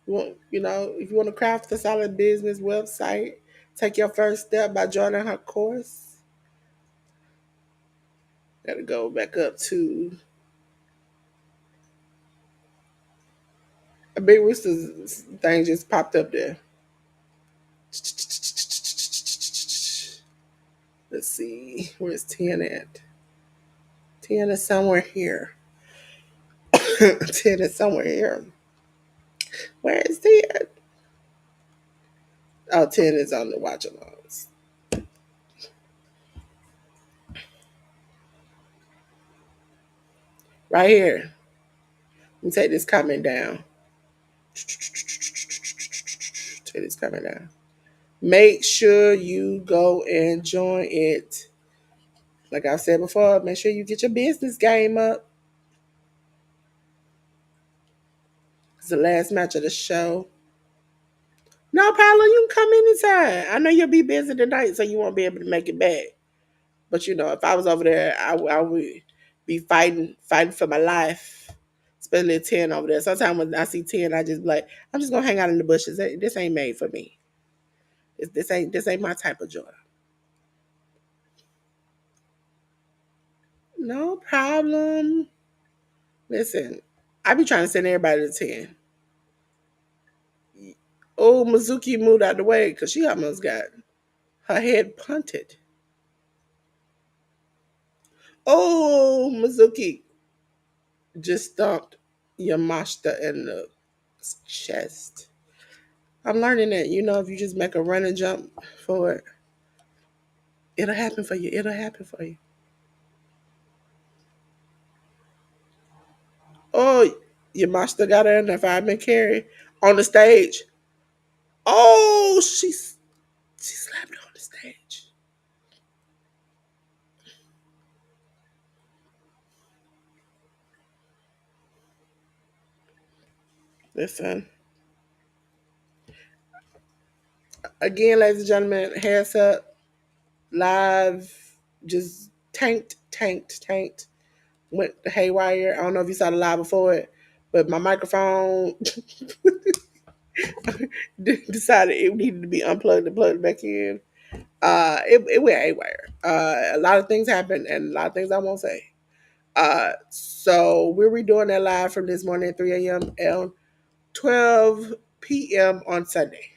If you want to craft a solid business website, take your first step by joining her course. Got to go back up to a big rooster thing just popped up there. Let's see, where's Ten at? Ten is somewhere here. 10 is somewhere here. Where is 10? Oh, 10 is on the Watchalongs. Right here. Let me take this comment down. Titties coming down. Make sure you go and join it. Like I said before, make sure you get your business game up. It's the last match of the show. No, Paolo, you can come anytime. I know you'll be busy tonight, so you won't be able to make it back. But you know, if I was over there, I would be fighting for my life. Especially 10 over there. Sometimes when I see 10, I just be like, I'm just gonna hang out in the bushes. This ain't made for me. This ain't my type of joy. No problem. Listen, I be trying to send everybody to 10. Oh, Mizuki moved out the way because she almost got her head punted. Oh, Mizuki just stomped Yamashita in the chest. I'm learning that, if you just make a run and jump for it, it'll happen for you. It'll happen for you. Oh, Yamashita got her in the fireman carry on the stage. Oh, she slapped her on the stage. Listen, again, ladies and gentlemen, heads up, live, just tanked, went haywire. I don't know if you saw the live before it, but my microphone decided it needed to be unplugged and plugged back in. It went haywire. A lot of things happened, and a lot of things I won't say. So we're redoing that live from this morning at 3 a.m. and 12 p.m. on Sunday.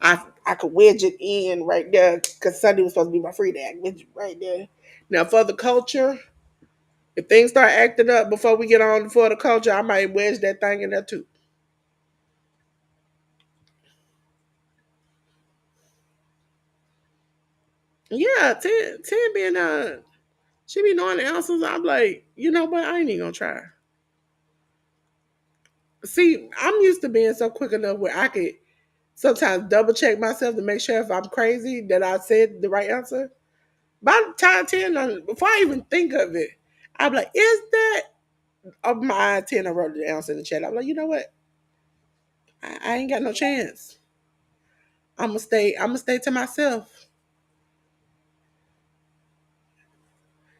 I could wedge it in right there because Sunday was supposed to be my free day. I could wedge it right there. Now for the culture, if things start acting up before we get on for the culture, I might wedge that thing in there too. Yeah, 10 being she be knowing the answers. I'm like, you know what? I ain't even gonna try. See, I'm used to being so quick enough where I could sometimes double check myself to make sure if I'm crazy that I said the right answer. By the time 10, before I even think of it, I'm like, is that of my 10? I wrote the answer in the chat. I'm like, you know what? I ain't got no chance. I'm gonna stay to myself.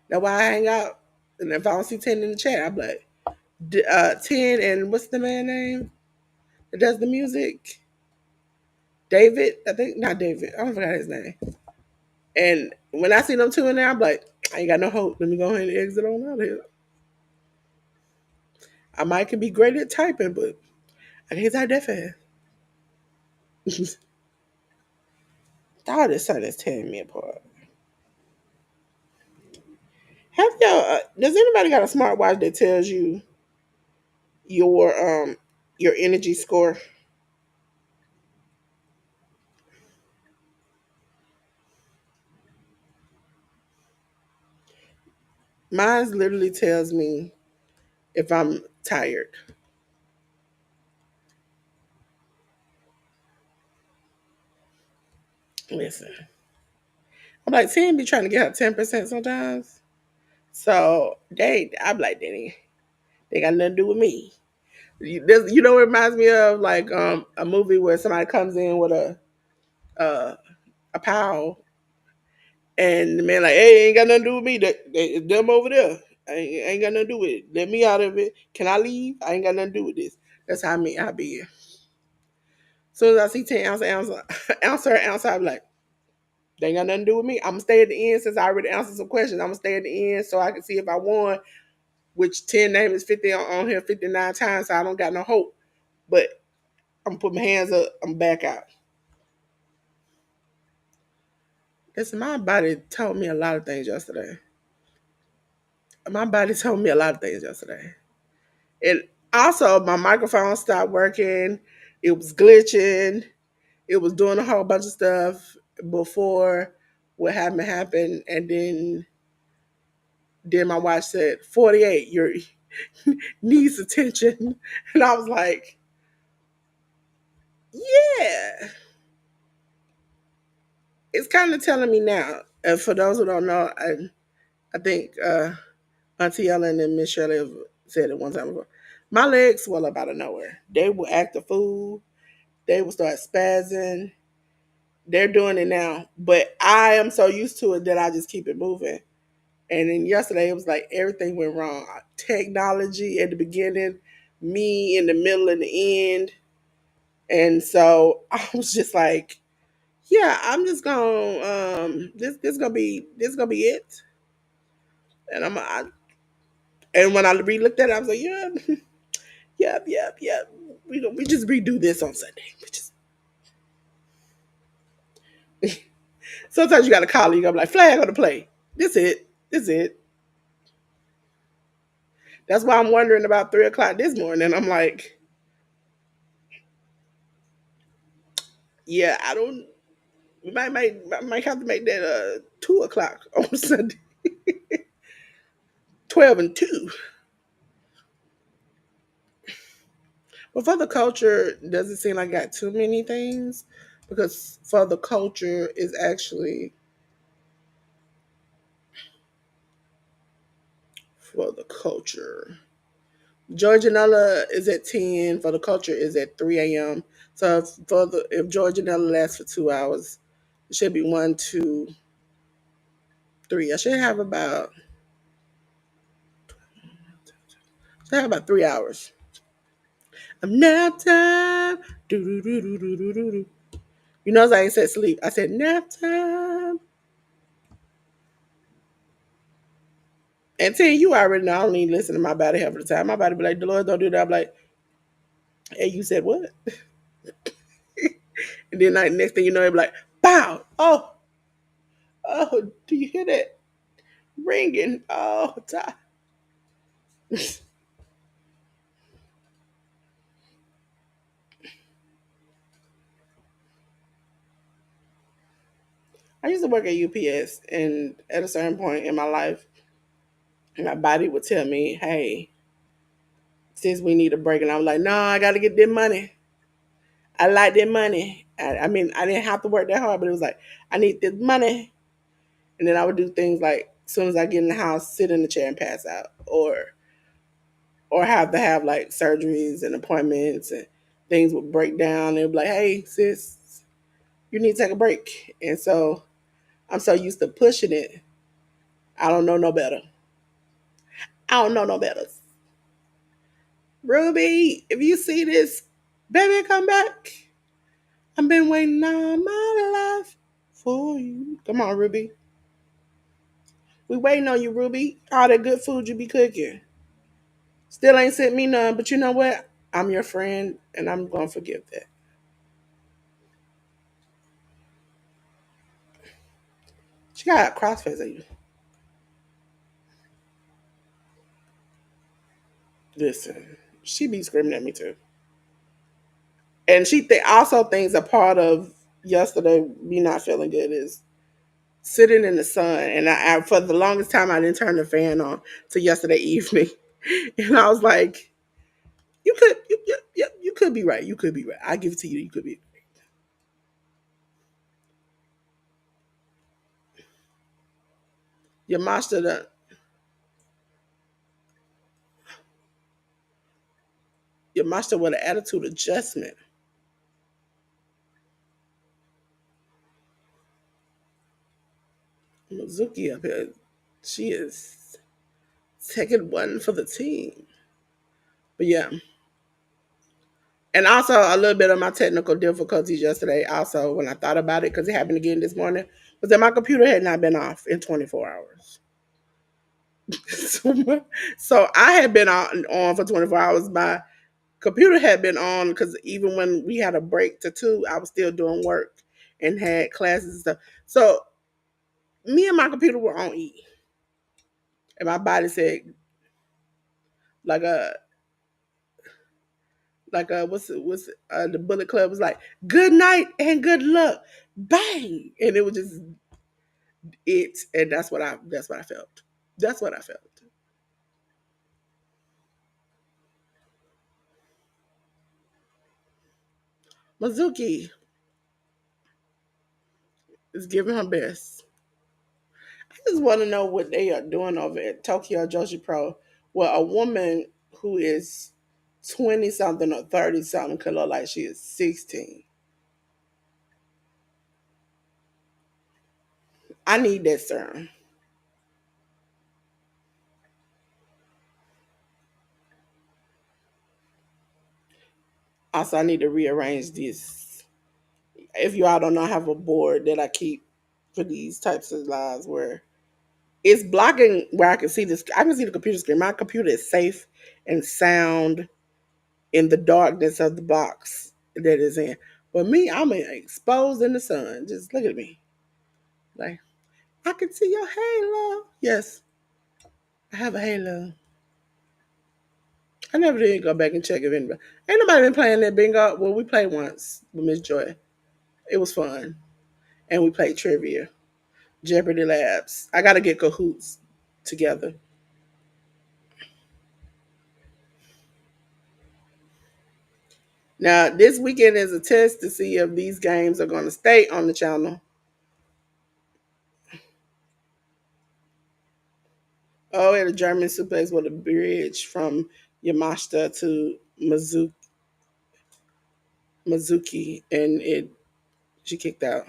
That's why I hang out. And if I don't see 10 in the chat, I'm like, 10 and what's the man name that does the music? David, I think, not David. I don't forgot his name. And when I see them two in there, I'm like, I ain't got no hope. Let me go ahead and exit on out of here. I might can be great at typing, but I can't type that fast. All this sun is tearing me apart. Have y'all? Does anybody got a smartwatch that tells you your your energy score? Mine literally tells me if I'm tired. Listen, I'm like 10 be trying to get her 10% sometimes. So I'm like, they got nothing to do with me. You know what it reminds me of? Like a movie where somebody comes in with uh, a pal, and the man like, hey, ain't got nothing to do with me. It's them over there. I ain't got nothing to do with it. Let me out of it. Can I leave? I ain't got nothing to do with this. That's how I be. As soon as I see 10 answer, I'm like, they ain't got nothing to do with me. I'm gonna stay at the end since I already answered some questions. I'm gonna stay at the end so I can see if I won, which 10 name is 50 on here 59 times, so I don't got no hope. But I'm gonna put my hands up, I'm back out. Listen, my body told me a lot of things yesterday. My body told me a lot of things yesterday. And also, my microphone stopped working. It was glitching. It was doing a whole bunch of stuff before what happened. And then my watch said 48. Your needs attention, and I was like, yeah, it's kind of telling me now. And for those who don't know, I think Auntie Ellen and Miss Shirley have said it one time before. My legs swell up out of nowhere. They will act the fool. They will start spazzing. They're doing it now, but I am so used to it that I just keep it moving. And then yesterday it was like everything went wrong. Technology at the beginning, me in the middle and the end. And so I was just like, yeah, I'm just gonna this gonna be it. And and when I re-looked at it, I was like, yeah, yeah. We just redo this on Sunday. Sometimes you got to call you. I'm like, flag on the play. This it. This it. That's why I'm wondering about 3 o'clock this morning. I'm like, yeah, I don't. We might have to make that 2 o'clock on Sunday. 12 and 2. But for the culture, doesn't seem like I got too many things because for the culture is actually for the culture. Georgianella is at 10. For the culture is at 3 a.m. So if Georgianella lasts for 2 hours, it should be 1, 2, 3. I should have about 3 hours. I'm nap time. Do do do do do do do do. You notice I ain't said sleep. I said nap time. And 10, you already know I don't even listen to my body half of the time. My body be like, Delores, don't do that. I'm like, hey, you said what? And then like next thing you know, it be like, bow. Oh, do you hear that ringing? Oh, Ty. I used to work at UPS, and at a certain point in my life, my body would tell me, hey, since we need a break. And I was like, no, I got to get that money. I like that money. I mean, I didn't have to work that hard, but it was like, I need this money. And then I would do things like, as soon as I get in the house, sit in the chair and pass out, or have to have like surgeries and appointments, and things would break down. They'd be like, hey, sis, you need to take a break. And so I'm so used to pushing it. I don't know no better. I don't know no better. Ruby, if you see this, baby, come back. I've been waiting all my life for you. Come on, Ruby. We waiting on you, Ruby. All that good food you be cooking. Still ain't sent me none, but you know what? I'm your friend, and I'm gonna forgive that. She got a crossface at you. Listen, she be screaming at me too, and also thinks a part of yesterday me not feeling good is sitting in the sun. And for the longest time I didn't turn the fan on till yesterday evening, and I was like, you could be right. You could be right. I give it to you. You could be. Your master done. Your master with an attitude adjustment. Mizuki up here. She is taking one for the team. But yeah. And also a little bit of my technical difficulties yesterday, also when I thought about it, because it happened again this morning, was that my computer had not been off in 24 hours. So I had been on for 24 hours. My computer had been on because even when we had a break to 2, I was still doing work and had classes and stuff. So me and my computer were on E. And my body said, like the Bullet Club was like, good night and good luck. Bang. And it was just it. And that's what I felt. That's what I felt. Mizuki is giving her best. I just want to know what they are doing over at Tokyo Joshi Pro. Well, a woman who is 20 something or 30 something could look like she is 16. I need that serum. Also, I need to rearrange this. If you all don't know, I have a board that I keep for these types of lives where it's blocking where I can see this. I can see the computer screen. My computer is safe and sound in the darkness of the box that is in. But me, I'm exposed in the sun. Just look at me. Like, I can see your halo. Yes, I have a halo. I never did go back and check if anybody. Ain't nobody been playing that bingo. Well, we played once with Miss Joy. It was fun. And we played trivia. Jeopardy Labs. I gotta get cahoots together. Now, this weekend is a test to see if these games are gonna stay on the channel. Oh, at a German suplex with a bridge from Yamashita to Mizuki, and she kicked out.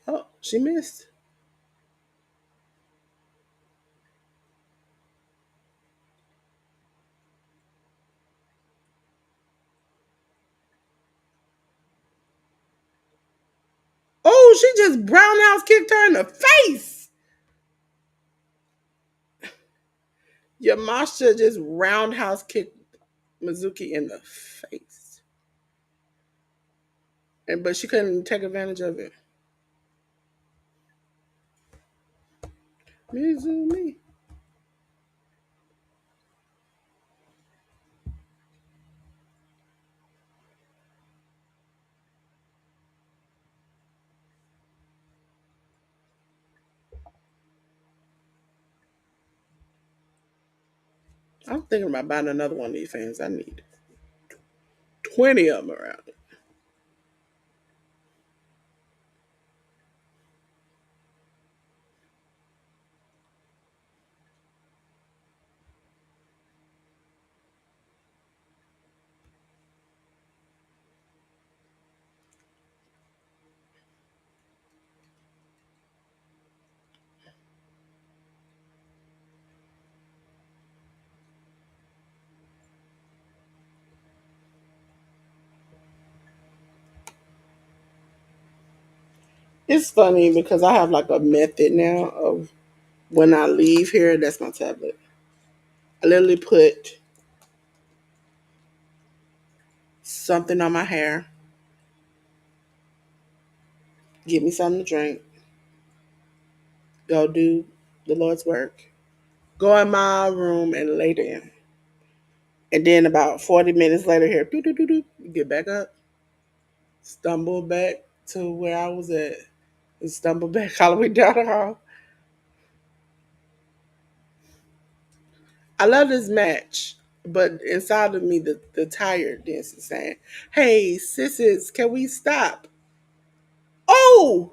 Oh, she missed. Oh, she just brownhouse kicked her in the face. Yamashita just roundhouse kicked Mizuki in the face, and but she couldn't take advantage of it. Mizumi. I'm thinking about buying another one of these fans. I need 20 of them around. It's funny because I have like a method now of when I leave here. That's my tablet. I literally put something on my hair, give me something to drink, go do the Lord's work, go in my room and lay down. And then about 40 minutes later, here, doo, doo, doo, doo, get back up, stumble back to where I was at, and stumble back all the way down the hall. I love this match, but inside of me, the tiredness is saying, hey, sisters, can we stop? Oh,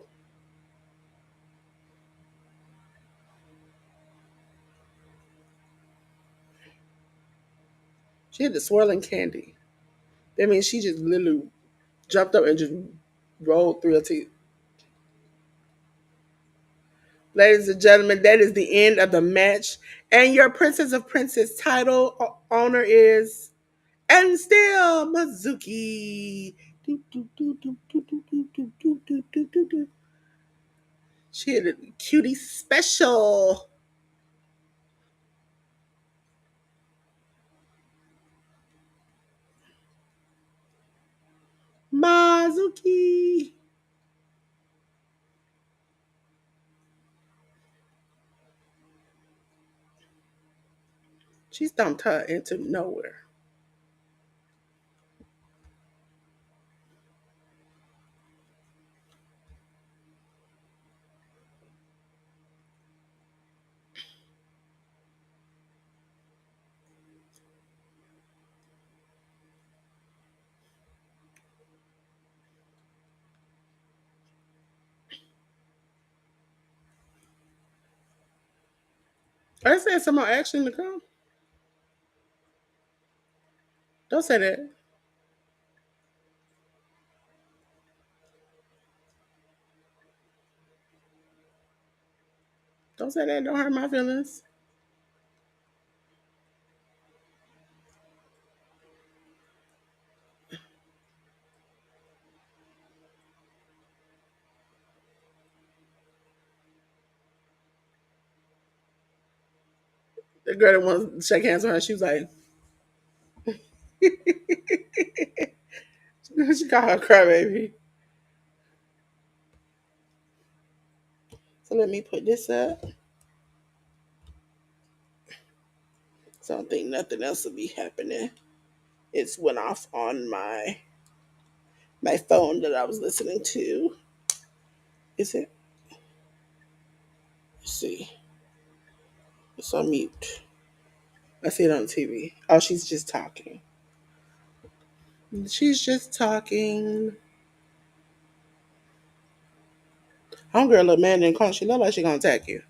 she had the swirling candy. That means she just literally jumped up and just rolled through her teeth. Ladies and gentlemen, that is the end of the match. And your Princess of Princess title owner is, and still Mizuki. She had a cutie special. Mizuki. She stomped her into nowhere. I said some more action to come. Don't say that. Don't say that. Don't hurt my feelings. The girl that wants to shake hands with her, she was like, she called her crybaby. So let me put this up. So I don't think nothing else will be happening. It's went off on my phone that I was listening to. Is it? Let's see. It's on mute. I see it on TV. Oh, she's just talking. She's just talking. Homegirl look mad and calm. She look like she gonna attack you.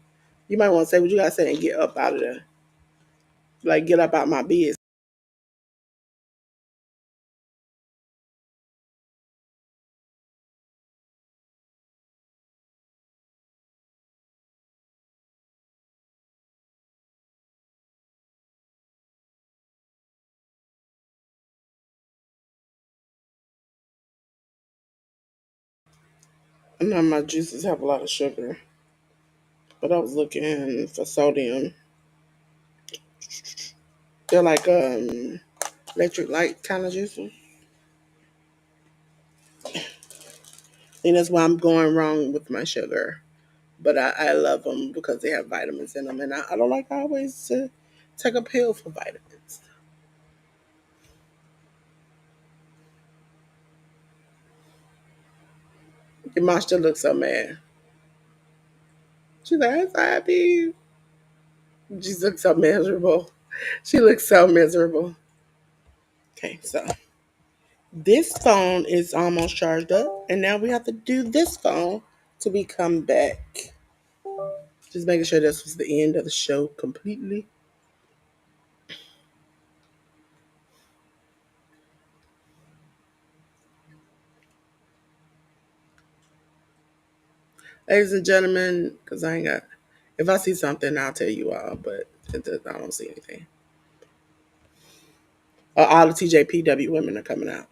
You might want to say what you gotta say and get up out of there. Like get up out my biz. I know my juices have a lot of sugar, but I was looking for sodium. They're like electric light kind of juices. And that's why I'm going wrong with my sugar. But I love them because they have vitamins in them, and I don't like always to take a pill for vitamins. Your mom still looks so mad. She's like, I'm so happy. She looks so miserable. She looks so miserable. Okay, so this phone is almost charged up, and now we have to do this phone to we come back. Just making sure this was the end of the show completely. Ladies and gentlemen, because I ain't got, if I see something, I'll tell you all, but I don't see anything. All the TJPW women are coming out.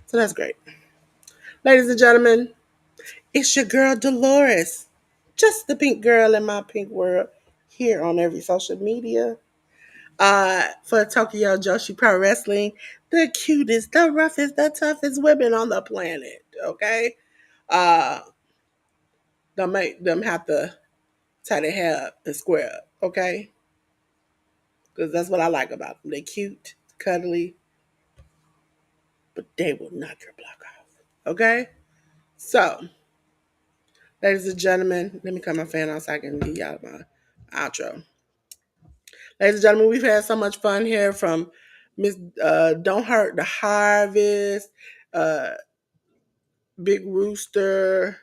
So that's great. Ladies and gentlemen, it's your girl Delores. Just the pink girl in my pink world here on every social media. For Tokyo Joshi Pro Wrestling, the cutest, the roughest, the toughest women on the planet. Okay? Uh, don't make them have to tie their hair up and square up. Okay? Because that's what I like about them. They're cute, cuddly, but they will knock your block off. Okay? So, ladies and gentlemen, let me cut my fan off so I can get y'all my outro. Ladies and gentlemen, we've had so much fun here from Miss Don't Hurt the Harvest, uh, Big Rooster,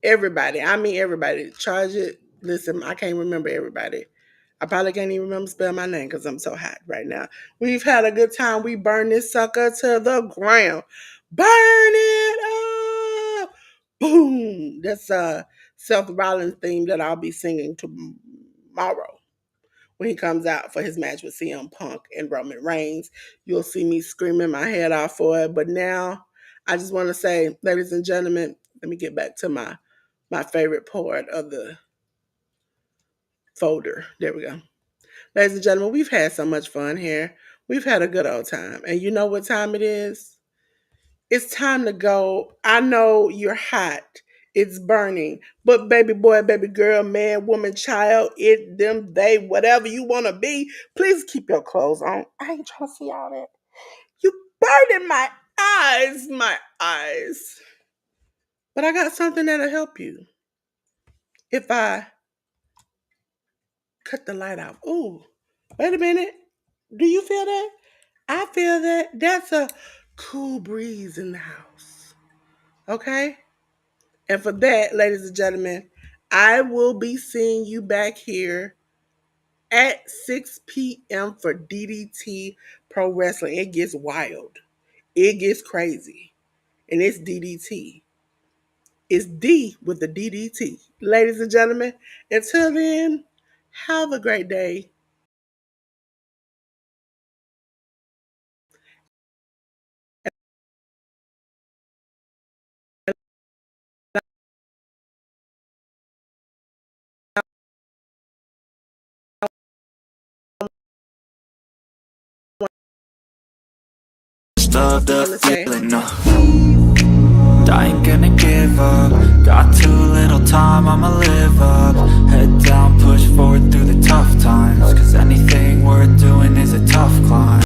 everybody. I mean everybody. Charge it. Listen, I can't remember everybody. I probably can't even remember spell my name because I'm so hot right now. We've had a good time. We burn this sucker to the ground. Burn it up. Boom. That's a Seth Rollins theme that I'll be singing tomorrow when he comes out for his match with CM Punk and Roman Reigns. You'll see me screaming my head off for it. But now I just want to say, ladies and gentlemen, let me get back to my favorite part of the folder. There we go. Ladies and gentlemen, we've had so much fun here. We've had a good old time. And you know what time it is? It's time to go. I know you're hot. It's burning. But baby boy, baby girl, man, woman, child, it, them, they, whatever you want to be, please keep your clothes on. I ain't trying to see all that. You burning my eyes, my eyes. But I got something that'll help you. If I cut the light off. Ooh, wait a minute. Do you feel that? I feel that. That's a cool breeze in the house. Okay? And for that, ladies and gentlemen, I will be seeing you back here at 6 p.m. for DDT Pro Wrestling. It gets wild. It gets crazy. And it's DDT. It's D with the DDT. Ladies and gentlemen, until then, have a great day. Just love the feeling, no. I ain't gonna give up. Got too little time, I'ma live up. Head down, push forward through the tough times. Cause anything worth doing is a tough climb.